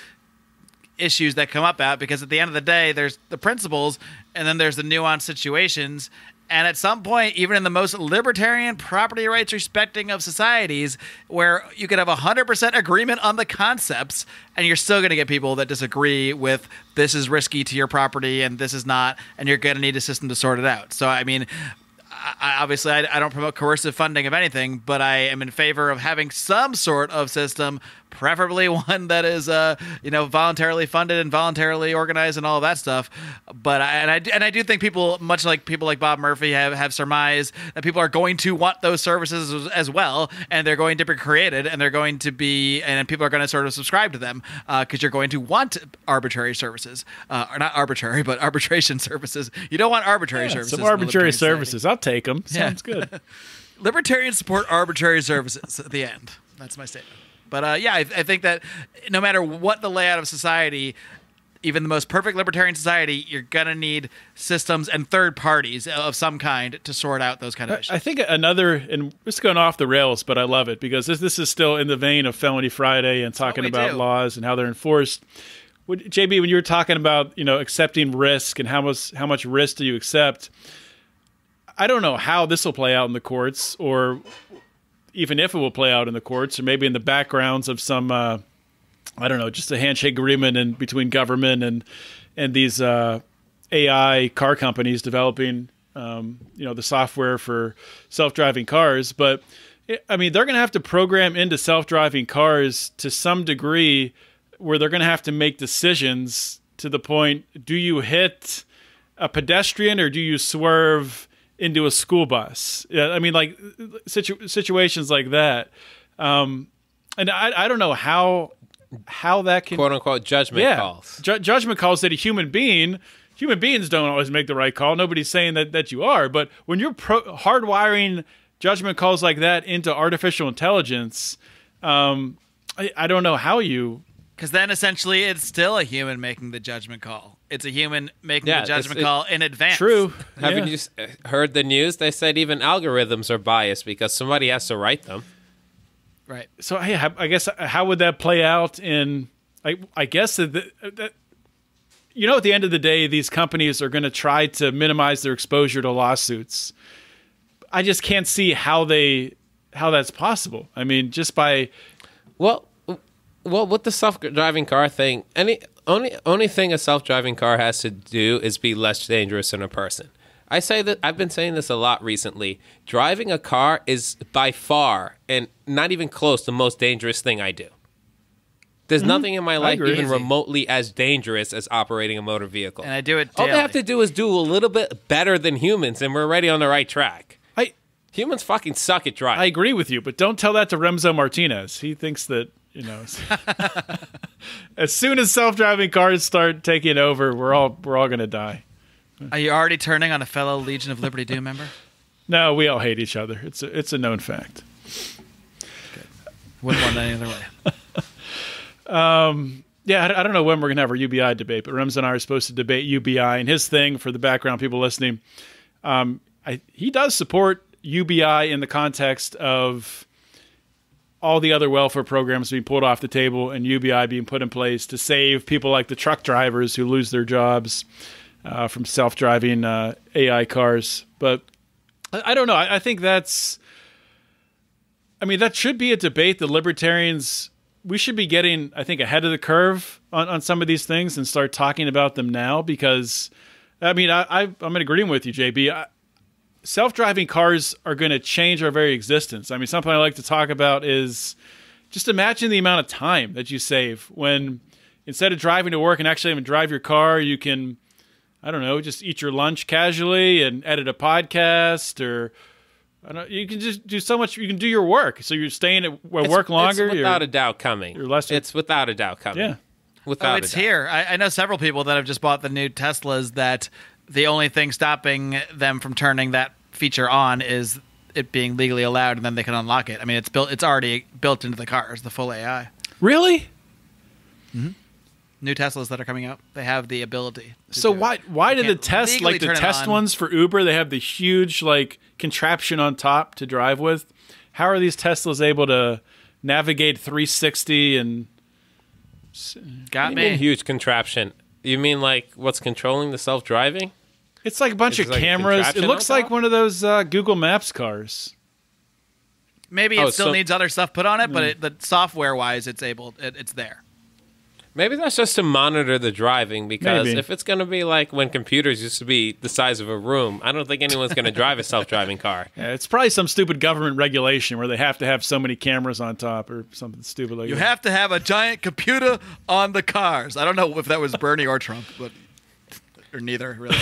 issues that come up out, because at the end of the day, there's the principles and then there's the nuanced situations. And at some point, even in the most libertarian property rights respecting of societies, where you could have 100% agreement on the concepts, and you're still going to get people that disagree with this is risky to your property and this is not, and you're going to need a system to sort it out. So, I mean, I don't promote coercive funding of anything, but I am in favor of having some sort of system preferably one that is voluntarily funded and voluntarily organized and all of that stuff. But I do think people, much like people like Bob Murphy, have surmised that people are going to want those services as well, and they're going to be created, and people are going to sort of subscribe to them because you're going to want arbitrary services, or not arbitrary, but arbitration services. You don't want arbitrary services. Some arbitrary services. I'll take them. Sounds good. Libertarians support arbitrary services at the end. That's my statement. But I think that no matter what the layout of society, even the most perfect libertarian society, you're going to need systems and third parties of some kind to sort out those kind of issues. I think another, and it's going off the rails, but I love it because this is still in the vein of Felony Friday and talking about laws and how they're enforced. JB, when you were talking about accepting risk and how much risk do you accept, I don't know how this will play out in the courts, or even if it will play out in the courts, or maybe in the backgrounds of some, I don't know, just a handshake agreement between government and these AI car companies developing, the software for self-driving cars. But I mean, they're going to have to program into self-driving cars to some degree, where they're going to have to make decisions to the point: do you hit a pedestrian or do you swerve into a school bus? I mean, like situations like that. And I don't know how that can, quote unquote, judgment calls. Judgment calls that human beings don't always make the right call. Nobody's saying that you are, but when you're hardwiring judgment calls like that into artificial intelligence, I don't know how you. Because then essentially it's still a human making the judgment call. It's a human making the judgment call in advance. True. Haven't you heard the news? They said even algorithms are biased because somebody has to write them. Right. So I guess how would that play out in? I guess that at the end of the day, these companies are going to try to minimize their exposure to lawsuits. I just can't see how that's possible. I mean, just by Well, with the self-driving car thing, only thing a self-driving car has to do is be less dangerous than a person. I say that I've been saying this a lot recently. Driving a car is by far, and not even close, the most dangerous thing I do. There's nothing in my life even remotely as dangerous as operating a motor vehicle. And I do it daily. All they have to do is do a little bit better than humans, and we're already on the right track. Humans fucking suck at driving. I agree with you, but don't tell that to Remzo Martinez. He thinks that, as soon as self-driving cars start taking over, we're all going to die. Are you already turning on a fellow Legion of Liberty Do member? No, we all hate each other. It's a known fact. Good. Wouldn't want it any other way. I don't know when we're going to have our UBI debate, but Remzo and I are supposed to debate UBI, and his thing, for the background people listening, he does support UBI in the context of all the other welfare programs being pulled off the table and UBI being put in place to save people like the truck drivers who lose their jobs from self-driving AI cars. But I don't know. I think that should be a debate. The Libertarians, we should be getting, I think, ahead of the curve on some of these things and start talking about them now, because, I'm in agreement with you, JB. Self-driving cars are going to change our very existence. I mean, something I like to talk about is just imagine the amount of time that you save when, instead of driving to work and actually having to drive your car, you can, I don't know, just eat your lunch casually and edit a podcast, or you can just do so much. You can do your work, so you're staying at work longer. It's without a doubt coming. It's without a doubt coming. Yeah, without it's here. I know several people that have just bought the new Teslas that the only thing stopping them from turning that feature on is it being legally allowed, and then they can unlock it. I mean, it's already built into the cars, the full AI. Really? Mm-hmm. New Teslas that are coming out, they have the ability. So why did the test, like the test ones for Uber, they have the huge contraption on top to drive with? How are these Teslas able to navigate 360 and? Got me. You mean huge contraption? You mean like what's controlling the self-driving? It's like a bunch of cameras. It looks like one of those Google Maps cars. Maybe it still needs other stuff put on it, but the software-wise, it's there. Maybe that's just to monitor the driving, because Maybe. if it's going to be like when computers used to be the size of a room, I don't think anyone's going to drive a self-driving car. Yeah, it's probably some stupid government regulation where they have to have so many cameras on top or something stupid like You that. have to have a giant computer on the cars. I don't know if that was Bernie or Trump, or neither, really.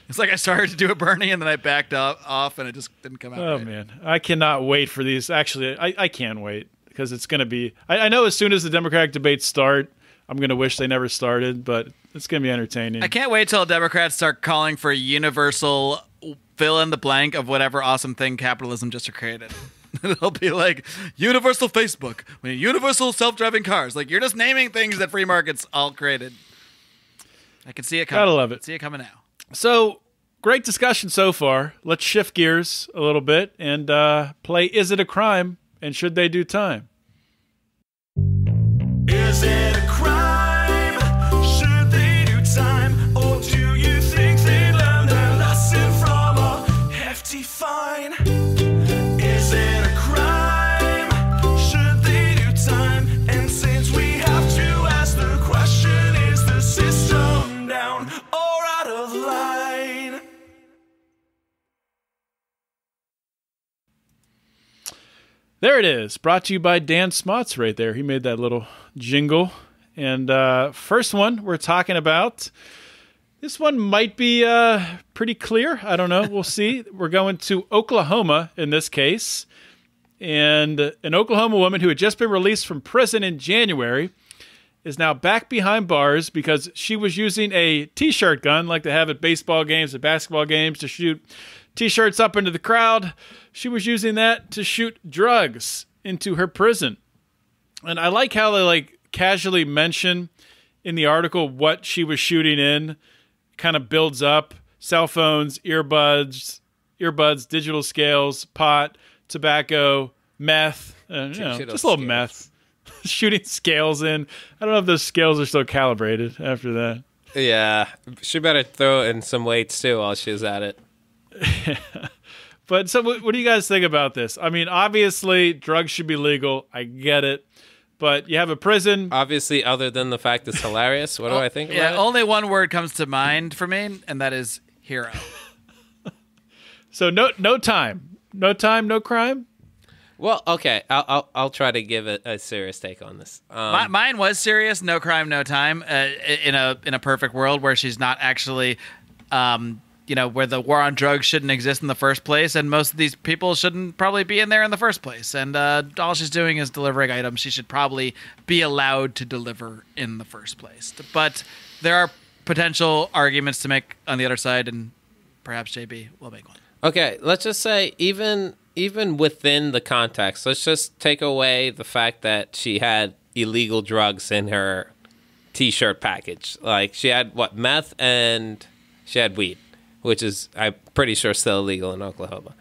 It's like I started to do a Bernie and then I backed off and it just didn't come out Oh, right. man. I cannot wait for these. Actually, I can't wait because it's going to be... I know as soon as the Democratic debates start, I'm going to wish they never started, but it's going to be entertaining. I can't wait till Democrats start calling for a universal fill in the blank of whatever awesome thing capitalism just created. It'll be like universal Facebook, universal self-driving cars. Like, you're just naming things that free markets all created. I can see it coming. Gotta love it. See it coming now. So, great discussion so far. Let's shift gears a little bit and play Is It a Crime and Should They Do Time? Is it a crime? Should they do time? Or do you think they learned their lesson from a hefty fine? Is it a crime? Should they do time? And since we have to ask the question, is the system down or out of line? There it is. Brought to you by Dan Smots right there. He made that little jingle. And first one we're talking about, this one might be pretty clear. I don't know. We'll see. We're going to Oklahoma in this case. And an Oklahoma woman who had just been released from prison in January is now back behind bars because she was using a Tshirt gun like they have at baseball games, at basketball games, to shoot T-shirts up into the crowd. She was using that to shoot drugs into her prison. And I like how they casually mention in the article what she was shooting in. Kind of builds up cell phones, earbuds, digital scales, pot, tobacco, meth, just a little meth. Shooting scales in. I don't know if those scales are still calibrated after that. Yeah, she better throw in some weights too while she's at it. But so what do you guys think about this? I mean, obviously, drugs should be legal. I get it. But you have a prison. Obviously, other than the fact it's hilarious, what do I think about it? Only one word comes to mind for me, and that is hero. So no time. No time, no crime? Well, okay, I'll try to give it a serious take on this. Mine was serious, no crime, no time. In a perfect world where she's not actually, where the war on drugs shouldn't exist in the first place, and most of these people shouldn't probably be in there in the first place. And all she's doing is delivering items she should probably be allowed to deliver in the first place. But there are potential arguments to make on the other side, and perhaps JB will make one. Okay, let's just say even within the context, let's just take away the fact that she had illegal drugs in her T-shirt package. Like, she had, meth, and she had weed, which is, I'm pretty sure, still illegal in Oklahoma.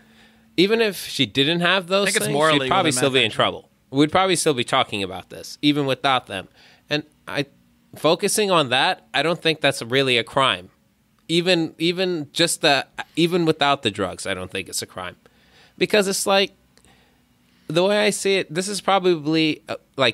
Even if she didn't have those things, she'd probably still be in trouble. We'd probably still be talking about this, even without them. And focusing on that, I don't think that's really a crime. Even without the drugs, I don't think it's a crime. Because it's like, the way I see it, this is probably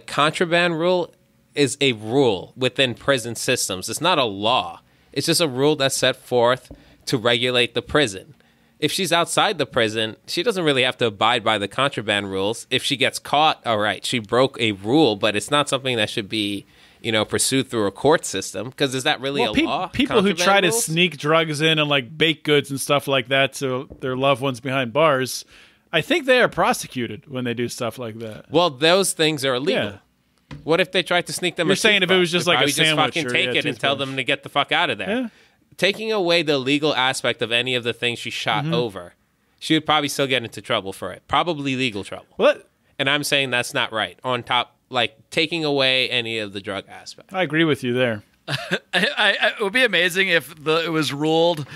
contraband rule is a rule within prison systems. It's not a law. It's just a rule that's set forth to regulate the prison. If she's outside the prison, she doesn't really have to abide by the contraband rules. If she gets caught, all right, she broke a rule, but it's not something that should be, pursued through a court system. Because is that really a law? People who try to sneak drugs in and baked goods and stuff like that to their loved ones behind bars, I think they are prosecuted when they do stuff like that. Well, those things are illegal. Yeah. What if they tried to sneak them? You're saying if it was just like a sandwich, just fucking take it and tell them to get the fuck out of there. Yeah. Taking away the legal aspect of any of the things she shot over, she would probably still get into trouble for it. Probably legal trouble. What? And I'm saying that's not right. On top, taking away any of the drug aspect. I agree with you there. It would be amazing if it was ruled,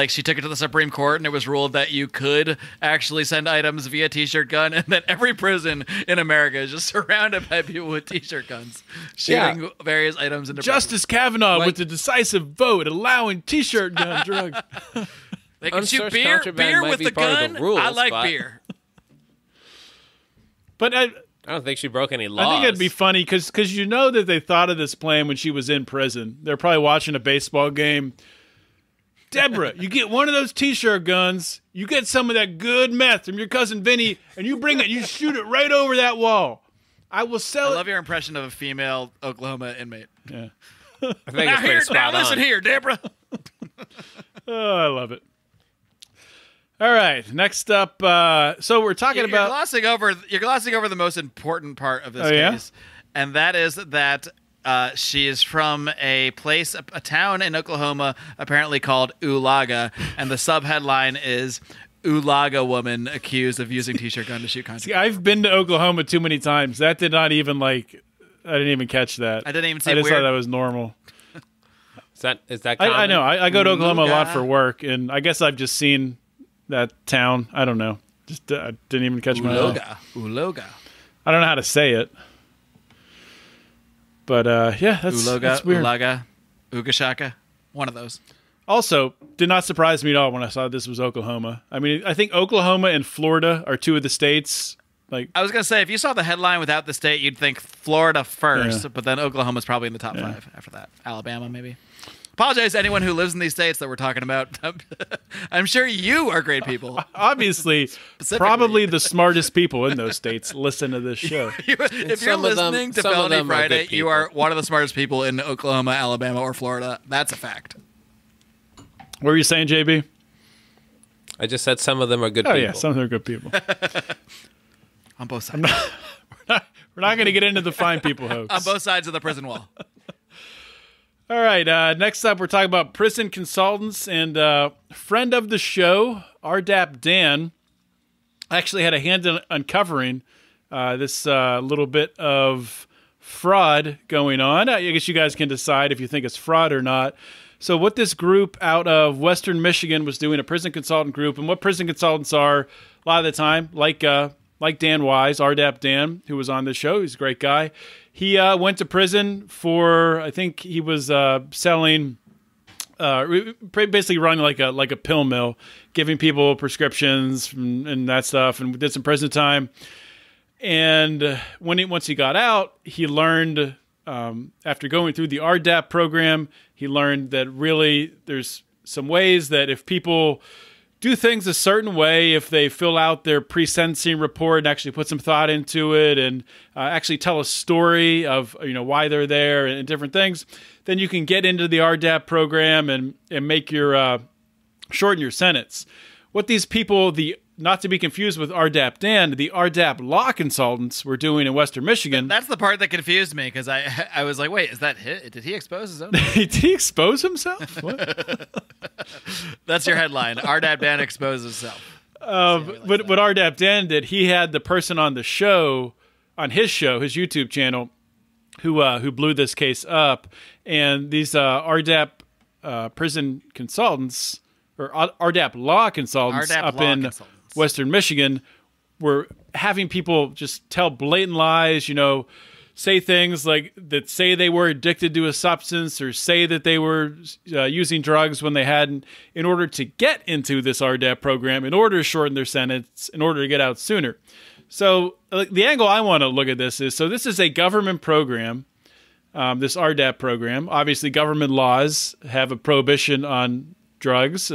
she took it to the Supreme Court and it was ruled that you could actually send items via Tshirt gun, and that every prison in America is just surrounded by people with Tshirt guns shooting various items into Justice Kavanaugh with the decisive vote allowing Tshirt gun drugs. They can shoot beer with the gun. I like beer. But I don't think she broke any laws. I think it'd be funny because you know that they thought of this plan when she was in prison. They're probably watching a baseball game. Deborah, you get one of those Tshirt guns, you get some of that good meth from your cousin Vinny, and you bring it, you shoot it right over that wall. I will sell it. I love your impression of a female Oklahoma inmate. Yeah. I think it's pretty spot now listen on. here, Deborah. Oh, I love it. All right, next up. So we're talking You're about glossing over the most important part of this Oh, yeah? case, and that is that she is from a place, a town in Oklahoma, apparently called Ulaga, and the subheadline is Ulaga woman accused of using Tshirt gun to shoot content. See, I've been to Oklahoma too many times. That did not even I didn't even catch that. I didn't even see I just weird. thought that was normal. Is that common? I know. I go to Oklahoma a lot Ulaga. for work, and I guess I've just seen that town. I don't know. Just I didn't even catch my eye. Ulaga. I don't know how to say it. But yeah, that's weird. Ulaga, Ugashaka, one of those. Also, did not surprise me at all when I saw this was Oklahoma. I mean, I think Oklahoma and Florida are two of the states. I was going to say, if you saw the headline without the state, you'd think Florida first, Yeah. but then Oklahoma's probably in the top 5 after that. Alabama, maybe. Apologize to anyone who lives in these states that we're talking about. I'm sure you are great people. Obviously, probably the smartest people in those states listen to this show. If you're some of them- listening to some of Felony them are Friday, good you are one of the smartest people in Oklahoma, Alabama, or Florida. That's a fact. What were you saying, JB? I just said some of them are good Oh people. yeah, some of them are good people. On both sides. We're not going to get into the fine people hoax. On both sides of the prison wall. All right, next up, we're talking about prison consultants, and friend of the show, RDAP Dan, actually had a hand in uncovering this little bit of fraud going on. I guess you guys can decide if you think it's fraud or not. So what this group out of Western Michigan was doing, a prison consultant group, and what prison consultants are a lot of the time, like Dan Wise, RDAP Dan, who was on the show. He's a great guy. He went to prison for, I think he was selling, basically running like a pill mill, giving people prescriptions and that stuff, and did some prison time. And once he got out, he learned, after going through the RDAP program, he learned that really there's some ways that if people do things a certain way, if they fill out their pre-sentencing report and actually put some thought into it and actually tell a story of why they're there and different things, then you can get into the RDAP program and make your shorten your sentence. What these people, not to be confused with RDAP Dan, the RDAP law consultants were doing in Western Michigan. That's the part that confused me, because I was like, wait, is that did he expose his own? Did he expose himself? What? That's your headline. RDAP Dan exposes himself. What RDAP Dan did, he had the person on the show, on his show, his YouTube channel, who blew this case up, and these RDAP prison consultants, or RDAP law consultants Western Michigan, were having people just tell blatant lies, say things like that, say they were addicted to a substance, or say that they were using drugs when they hadn't, in order to get into this RDAP program, in order to shorten their sentence, in order to get out sooner. So the angle I want to look at this is, so this is a government program, this RDAP program. Obviously, government laws have a prohibition on drugs.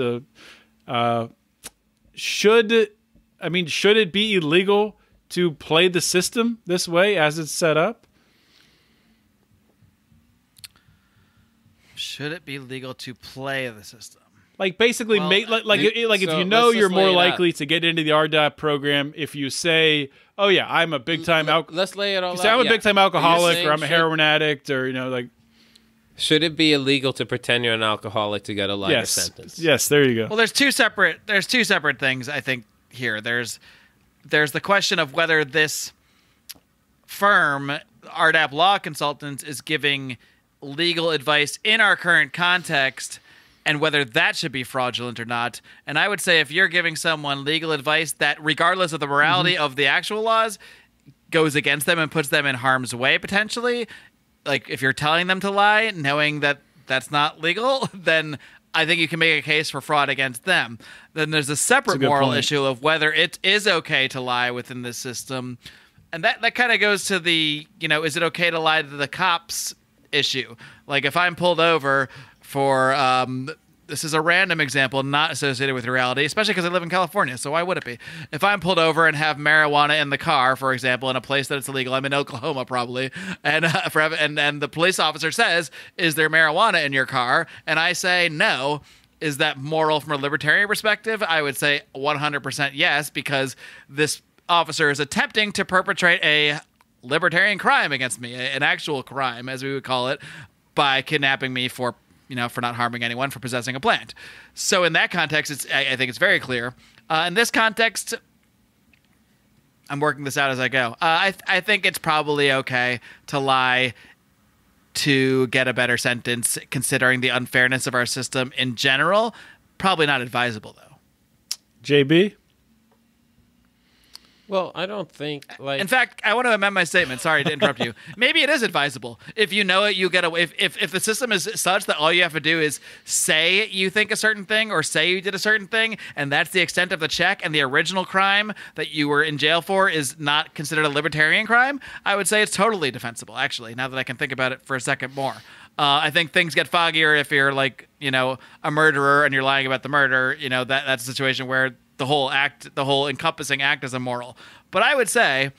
Should it be illegal to play the system this way as it's set up? Should it be legal to play the system? Like basically, Well, if you know let's you're just more lay it out. likely to get into the RDAP program if you say, "Oh yeah, I'm a big time Let's lay it all out. say I'm a big time alcoholic, saying or I'm a heroin addict, or Should it be illegal to pretend you're an alcoholic to get a lighter sentence? Yes, there you go. Well, there's two separate things I think here. There's the question of whether this firm, RDAP Law Consultants, is giving legal advice in our current context, and whether that should be fraudulent or not. And I would say if you're giving someone legal advice that, regardless of the morality of the actual laws, goes against them and puts them in harm's way potentially, like if you're telling them to lie, knowing that that's not legal, then I think you can make a case for fraud against them. Then there's a separate good moral point. issue of whether it is okay to lie within this system. And that kind of goes to the, is it okay to lie to the cops issue? Like if I'm pulled over for, this is a random example, not associated with reality, especially because I live in California, so why would it be? If I'm pulled over and have marijuana in the car, for example, in a place that it's illegal, I'm in Oklahoma probably, and the police officer says, is there marijuana in your car? And I say no. Is that moral from a libertarian perspective? I would say 100% yes, because this officer is attempting to perpetrate a libertarian crime against me, an actual crime, as we would call it, by kidnapping me for not harming anyone, for possessing a plant. So in that context, I think it's very clear. In this context, I'm working this out as I go. I think it's probably okay to lie to get a better sentence, considering the unfairness of our system in general. Probably not advisable, though. JB? Well, I don't think, In fact, I want to amend my statement. Sorry to interrupt you. Maybe it is advisable. If you know it, you get away. If the system is such that all you have to do is say you think a certain thing or say you did a certain thing, and that's the extent of the check, and the original crime that you were in jail for is not considered a libertarian crime, I would say it's totally defensible, actually, now that I can think about it for a second more. I think things get foggier if you're a murderer and you're lying about the murder. That's a situation where the whole encompassing act is immoral. But I would say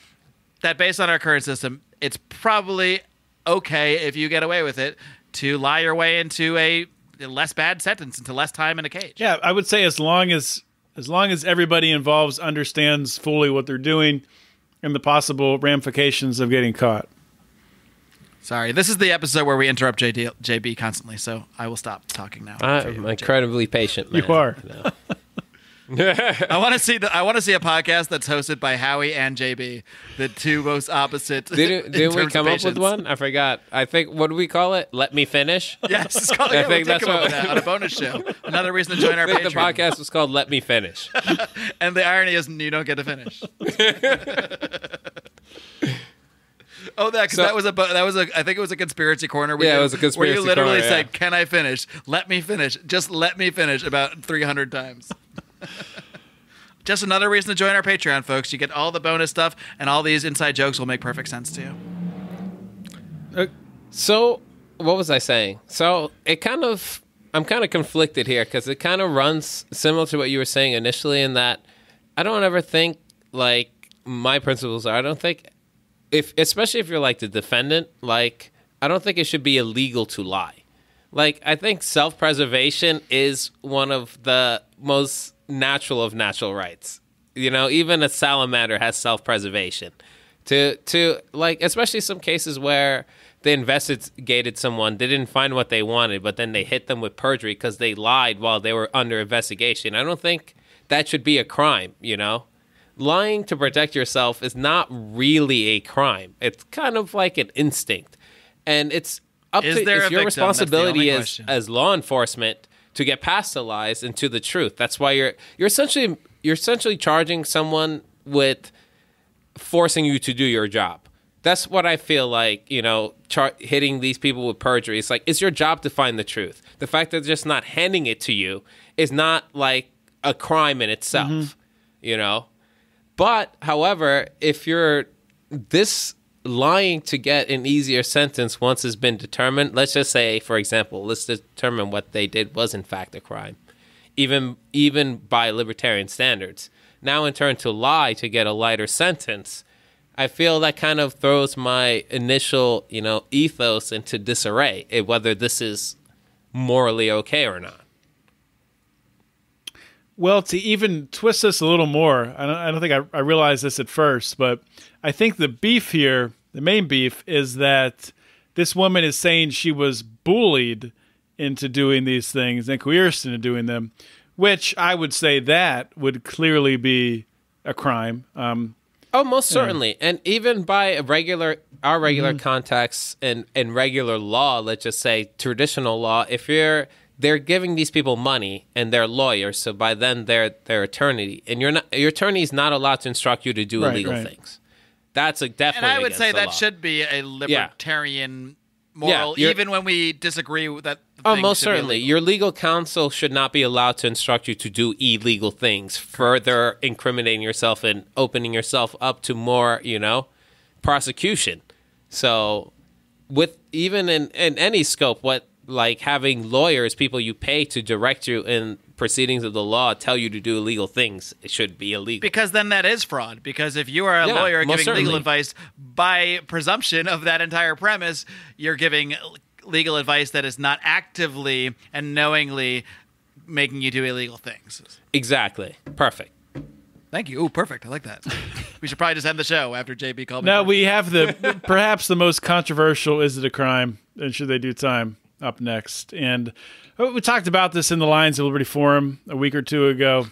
that based on our current system, it's probably okay if you get away with it to lie your way into a less bad sentence, into less time in a cage. Yeah, I would say as long as everybody involved understands fully what they're doing and the possible ramifications of getting caught. Sorry, this is the episode where we interrupt JB constantly, so I will stop talking now. I'm incredibly patient, man. You are. I want to see a podcast that's hosted by Howie and JB, the two most opposite. Didn't we come up with one? I forgot. I think, what do we call it? Let me finish. Yes, it's called. I think that's what on a bonus show. Another reason to join our Patreon. The podcast was called Let Me Finish. And the irony is, you don't get to finish. Oh, that was I think it was a conspiracy corner. It was a conspiracy corner. Where you literally said, "Can I finish? Let me finish. Just let me finish," about 300 times. Just another reason to join our Patreon, folks. You get all the bonus stuff, and all these inside jokes will make perfect sense to you. So, what was I saying? So, I'm kind of conflicted here, because it kind of runs similar to what you were saying initially, in that I don't ever think, my principles are, I don't think, especially if you're the defendant, I don't think it should be illegal to lie. I think self-preservation is one of the most natural of natural rights. Even a salamander has self-preservation. Especially some cases where they investigated someone, they didn't find what they wanted, but then they hit them with perjury because they lied while they were under investigation. I don't think that should be a crime, Lying to protect yourself is not really a crime. It's kind of like an instinct. And it's it's your responsibility as law enforcement to get past the lies and to the truth. That's why you're essentially charging someone with forcing you to do your job. That's what I feel like, hitting these people with perjury. It's it's your job to find the truth. The fact that they're just not handing it to you is not a crime in itself, But, however, if you're lying to get an easier sentence once it's been determined, let's just say, for example, let's determine what they did was in fact a crime, even by libertarian standards. Now, in turn, to lie to get a lighter sentence, I feel that kind of throws my initial, ethos into disarray, whether this is morally okay or not. Well, to even twist this a little more, I don't think I realized this at first, but I think the beef here, the main beef, is that this woman is saying she was bullied into doing these things and coerced into doing them, which I would say that would clearly be a crime. Most certainly. And even by our regular context and regular law, let's just say traditional law, they're giving these people money and they're lawyers, so by then they're attorney, and your attorney is not allowed to instruct you to do illegal things. That's definitely. And I would say that law. Should be a libertarian moral, even when we disagree with that. Most certainly, your legal counsel should not be allowed to instruct you to do illegal things, further incriminating yourself and opening yourself up to more, prosecution. So with even in any scope, what like having lawyers, people you pay to direct you in proceedings of the law, tell you to do illegal things, it should be illegal. Because then that is fraud. Because if you are a lawyer giving legal advice, by presumption of that entire premise, you're giving legal advice that is not actively and knowingly making you do illegal things. Exactly. Perfect. Thank you. Ooh, perfect. I like that. We should probably just end the show after JB called me. Now we have perhaps the most controversial, is it a crime and should they do time, up next. And we talked about this in the Lions of Liberty Forum a week or two ago.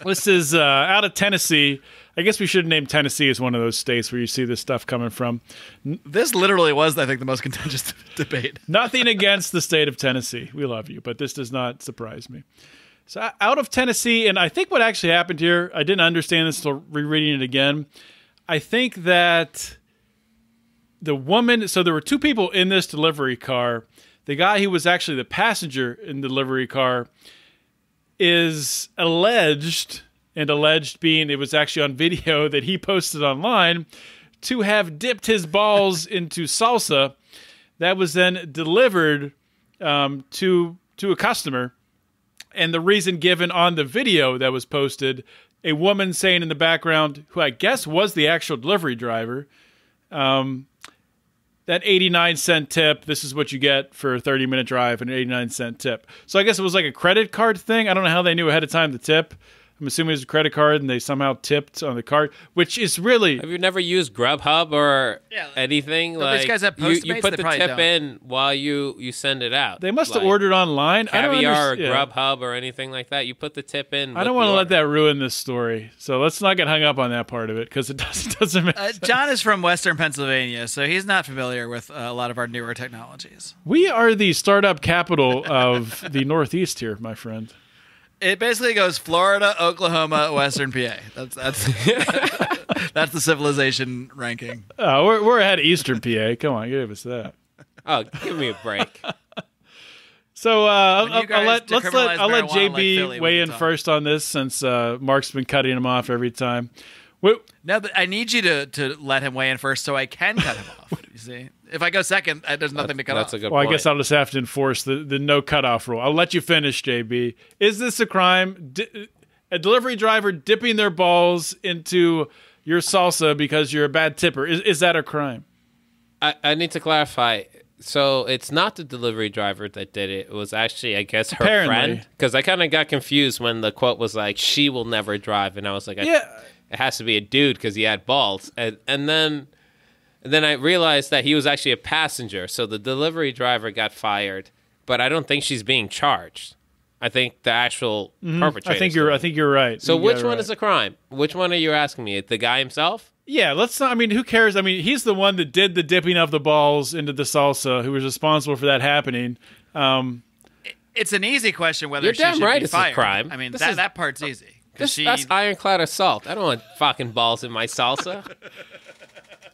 This is out of Tennessee. I guess we should name Tennessee as one of those states where you see this stuff coming from. This literally was, I think, the most contentious debate. Nothing against the state of Tennessee. We love you, but this does not surprise me. So out of Tennessee, and I think what actually happened here, I didn't understand this until rereading it again. I think that the woman, so there were two people in this delivery car. The guy who was actually the passenger in the delivery car is alleged being, it was actually on video that he posted online, to have dipped his balls into salsa that was then delivered to a customer. And the reason given on the video that was posted, a woman saying in the background, who I guess was the actual delivery driver, that 89-cent tip, this is what you get for a 30-minute drive, an 89-cent tip. So I guess it was like a credit card thing. I don't know how they knew ahead of time to tip. I'm assuming it was a credit card and they somehow tipped on the card, which is really... Have you never used Grubhub or anything? Like, these guys have Postmates, you put the tip in while you send it out. They must have ordered online. Caviar or Grubhub or anything like that. You put the tip in. I don't want to let that ruin this story. So let's not get hung up on that part of it because it doesn't make sense. John is from Western Pennsylvania, so he's not familiar with a lot of our newer technologies. We are the startup capital of the Northeast here, my friend. It basically goes Florida, Oklahoma, Western PA. That's that's the civilization ranking. We're ahead of Eastern PA. Come on, give us that. Oh, give me a break. So I'll let JB like weigh in first on this since Mark's been cutting him off every time. No, but I need you to let him weigh in first so I can cut him off. You see, if I go second, there's nothing to cut off. That's a good point. I guess I'll just have to enforce the no cutoff rule. I'll let you finish, JB. Is this a crime? A delivery driver dipping their balls into your salsa because you're a bad tipper. Is that a crime? I need to clarify. So it's not the delivery driver that did it. It was actually, I guess, her friend. Because I kind of got confused when the quote was like, "She will never drive," and I was like, "Yeah, it has to be a dude because he had balls." And then I realized that he was actually a passenger. So the delivery driver got fired, but I don't think she's being charged. I think the actual perpetrator. I think you're right. So which one is a crime? Which one are you asking me? The guy himself? Yeah, let's not. I mean, who cares? I mean, he's the one that did the dipping of the balls into the salsa, who was responsible for that happening. It's an easy question whether You're she damn should right be it's fired. a crime. I mean, that part's easy. That's ironclad assault. I don't want fucking balls in my salsa.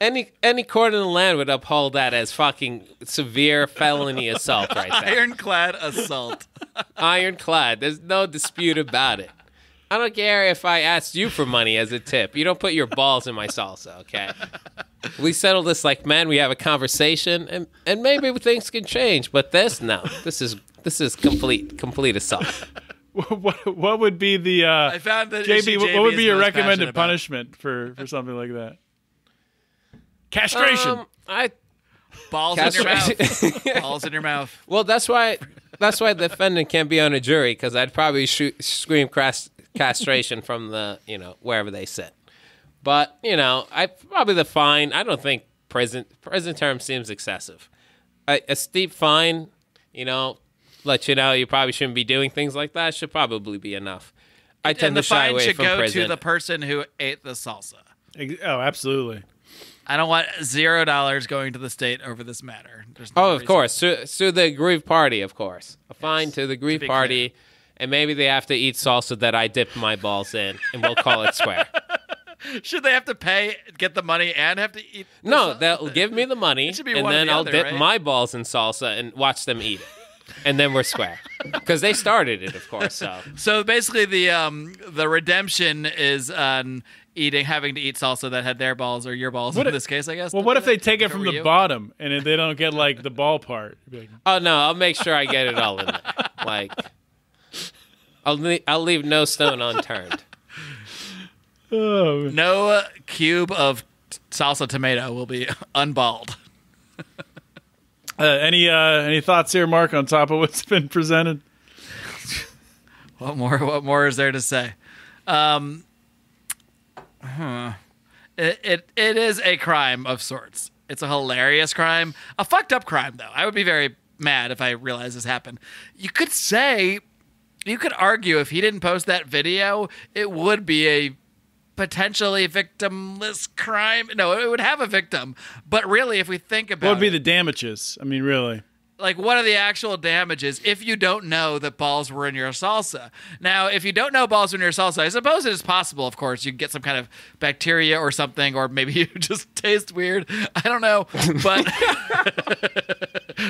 Any court in the land would uphold that as fucking severe felony assault right there. Ironclad assault. Ironclad. There's no dispute about it. I don't care if I asked you for money as a tip. You don't put your balls in my salsa, okay? We settle this like men. We have a conversation, and maybe things can change. But no. This is complete assault. What would be the I found that JB? What would be your recommended punishment for something like that? Castration. Balls in your mouth. Balls in your mouth. Well, that's why the defendant can't be on a jury because I'd probably scream castration from the wherever they sit. But I probably the fine. I don't think prison term seems excessive. A steep fine, let you know you probably shouldn't be doing things like that should probably be enough. I tend to shy away from prison. And the fine should go to the person who ate the salsa. Oh, absolutely. I don't want $0 going to the state over this matter. Of course. To the aggrieved party, of course. A fine to the aggrieved party, and maybe they have to eat salsa that I dipped my balls in, and we'll call it square. Should they have to pay, get the money, and have to eat? No, they'll give me the money, and then I'll dip my balls in salsa and watch them eat it. And then we're square. Because they started it, of course. So basically the redemption is having to eat salsa that had their balls or your balls in this case, I guess. Well, what if they take it from the bottom and they don't get like the ball part? Like, oh no, I'll make sure I get it all in there. Like, I'll leave no stone unturned. oh. No cube of salsa tomato will be unballed. Any thoughts here, Mark, on top of what's been presented? What more is there to say? It is a crime of sorts. It's a hilarious crime, a fucked up crime though. I would be very mad if I realized this happened. You could argue if he didn't post that video, it would be a potentially victimless crime. No, it would have a victim, but really, if we think about what would be the damages? I mean, really. Like, what are the actual damages if you don't know that balls were in your salsa? Now, if you don't know balls were in your salsa, I suppose it is possible, of course, you get some kind of bacteria or something, or maybe you just taste weird. I don't know, but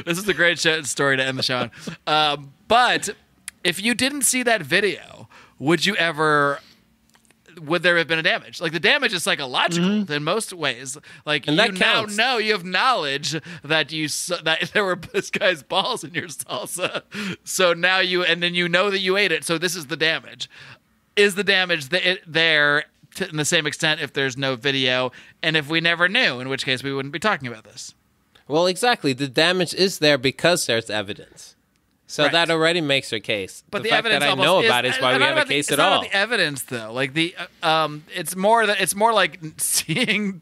this is a great story to end the show on. But if you didn't see that video, would there have been a damage? Like, the damage is psychological in most ways. Like, and you now know, you have knowledge that that there were this guy's balls in your salsa. So now and then you know that you ate it. So this is the damage. Is the damage there in the same extent if there's no video? And if we never knew, in which case we wouldn't be talking about this. Well, exactly. The damage is there because there's evidence. So that already makes your case. But the the fact evidence that I know about it is why we have a case at all. It's not about the evidence, though. Like it's more like seeing.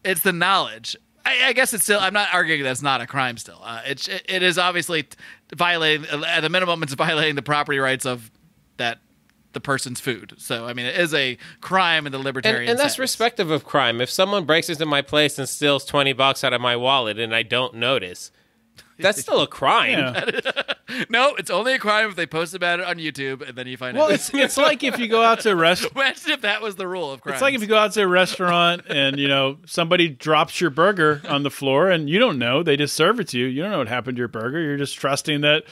It's the knowledge. I guess it's still. I'm not arguing that's not a crime. Still, it is obviously violating. At the minimum, it's violating the property rights of the person's food. So I mean, it is a crime in the libertarian and that's sense. respective of crime. If someone breaks into my place and steals $20 out of my wallet and I don't notice, that's still a crime. Yeah. No, it's only a crime if they post about it on YouTube and then you find Well, out. it's like if you go out to a restaurant. Imagine if that was the rule of crime. It's like if you go out to a restaurant and, somebody drops your burger on the floor and you don't know. They just serve it to you. You don't know what happened to your burger. You're just trusting that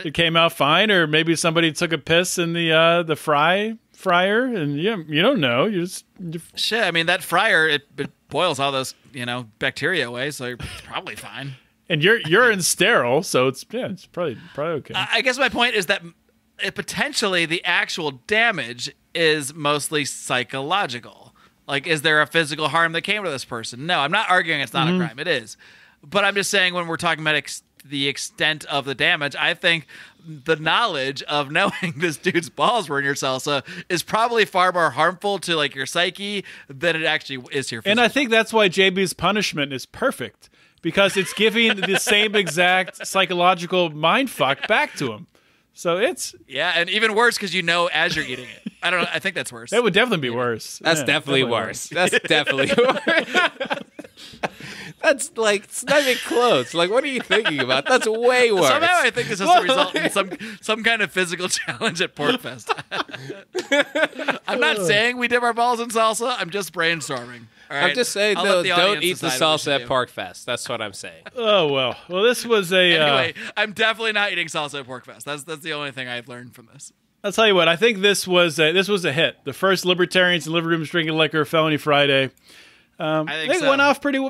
it came out fine, or maybe somebody took a piss in the fryer and you don't know. Shit, I mean, that fryer, it boils all those, bacteria away, so you're probably fine. And you're in sterile, so it's probably okay. I guess my point is that potentially the actual damage is mostly psychological. Like, is there a physical harm that came to this person? No, I'm not arguing it's not a crime. It is. But I'm just saying when we're talking about the extent of the damage, I think the knowledge of knowing this dude's balls were in your salsa is probably far more harmful to like your psyche than it actually is to your physical. And I think that's why JB's punishment is perfect. Because it's giving the same exact psychological mindfuck back to him. So it's... Yeah, and even worse because you know as you're eating it. I don't know. I think that's worse. That would definitely be worse. That's definitely worse. That's definitely worse. That's like, it's not even close. Like, what are you thinking about? That's way worse. Somehow I think this has to result in some kind of physical challenge at Porcfest. I'm not saying we dip our balls in salsa. I'm just brainstorming. All right? I'm just saying, though, don't eat the salsa at Porcfest. That's what I'm saying. Oh, well. Well, this was a... Anyway, I'm definitely not eating salsa at Porcfest. That's the only thing I've learned from this. I'll tell you what. I think this was a hit. The first Libertarians and Living Rooms Drinking Liquor Felony Friday. I think so. It went off pretty well.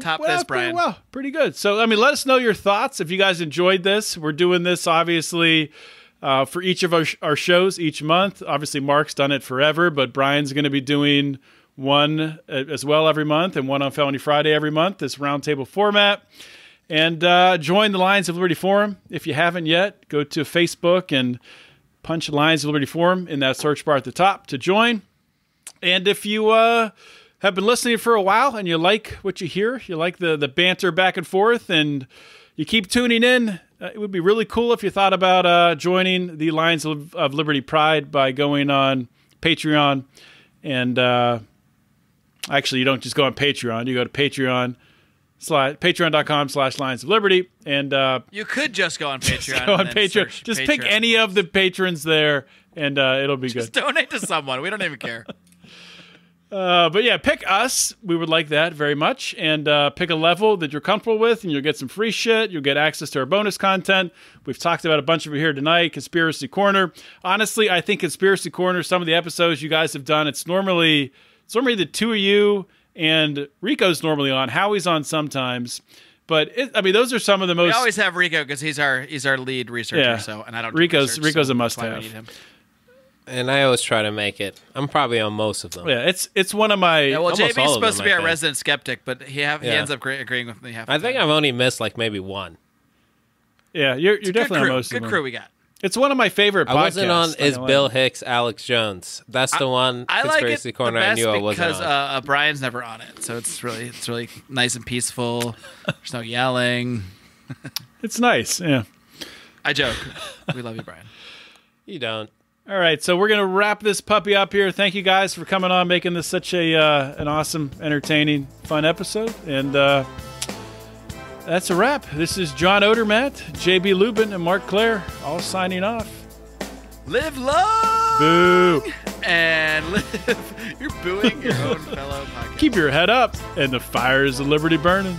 Pretty good. So, I mean, let us know your thoughts if you guys enjoyed this. We're doing this, obviously, for each of our shows each month. Obviously, Mark's done it forever, but Brian's going to be doing one as well every month and one on Felony Friday every month, this roundtable format. And join the Lions of Liberty Forum. If you haven't yet, go to Facebook and punch Lions of Liberty Forum in that search bar at the top to join. And if you... have been listening for a while and you like what you hear, you like the banter back and forth, and you keep tuning in, it would be really cool if you thought about joining the Lions of Liberty Pride by going on Patreon. And actually, you don't just go on Patreon. You go to patreon.com/Lions of Liberty. And you could just go on Patreon. Go on Patreon. Just pick any of the patrons there, and it'll be good. Just donate to someone. We don't even care. But yeah, pick us. We would like that very much. And pick a level that you're comfortable with, and you'll get some free shit. You'll get access to our bonus content. We've talked about a bunch of it here tonight. Conspiracy Corner. Honestly, I think Conspiracy Corner, some of the episodes you guys have done, it's normally it's normally the two of you, and Rico's normally on. Howie's on sometimes. But those are some of the most. We always have Rico because he's our lead researcher. Yeah. So, and I don't. Rico's research, a must-have. And I always try to make it. I'm probably on most of them. Yeah, it's one of my. Yeah, well, almost JB's all of supposed to them, be I our think. resident skeptic, but he ends up agreeing with me half the I think time. I've only missed like maybe one. Yeah, you're definitely on most of them. Good crew we got. It's one of my favorite podcasts. I wasn't on is Bill Hicks, Alex Jones. That's the one I like Conspiracy it Corner the I best knew I wasn't because on. Brian's never on it, so it's really nice and peaceful. There's no yelling. It's nice, yeah. I joke. We love you, Brian. You don't. All right, so we're going to wrap this puppy up here. Thank you guys for coming on, making this such an awesome, entertaining, fun episode. And that's a wrap. This is John Odermatt, JB Lubin, and Mark Claire, all signing off. Live long! Boo! And live. You're booing your own fellow podcast. Keep your head up, and the fires of liberty burning.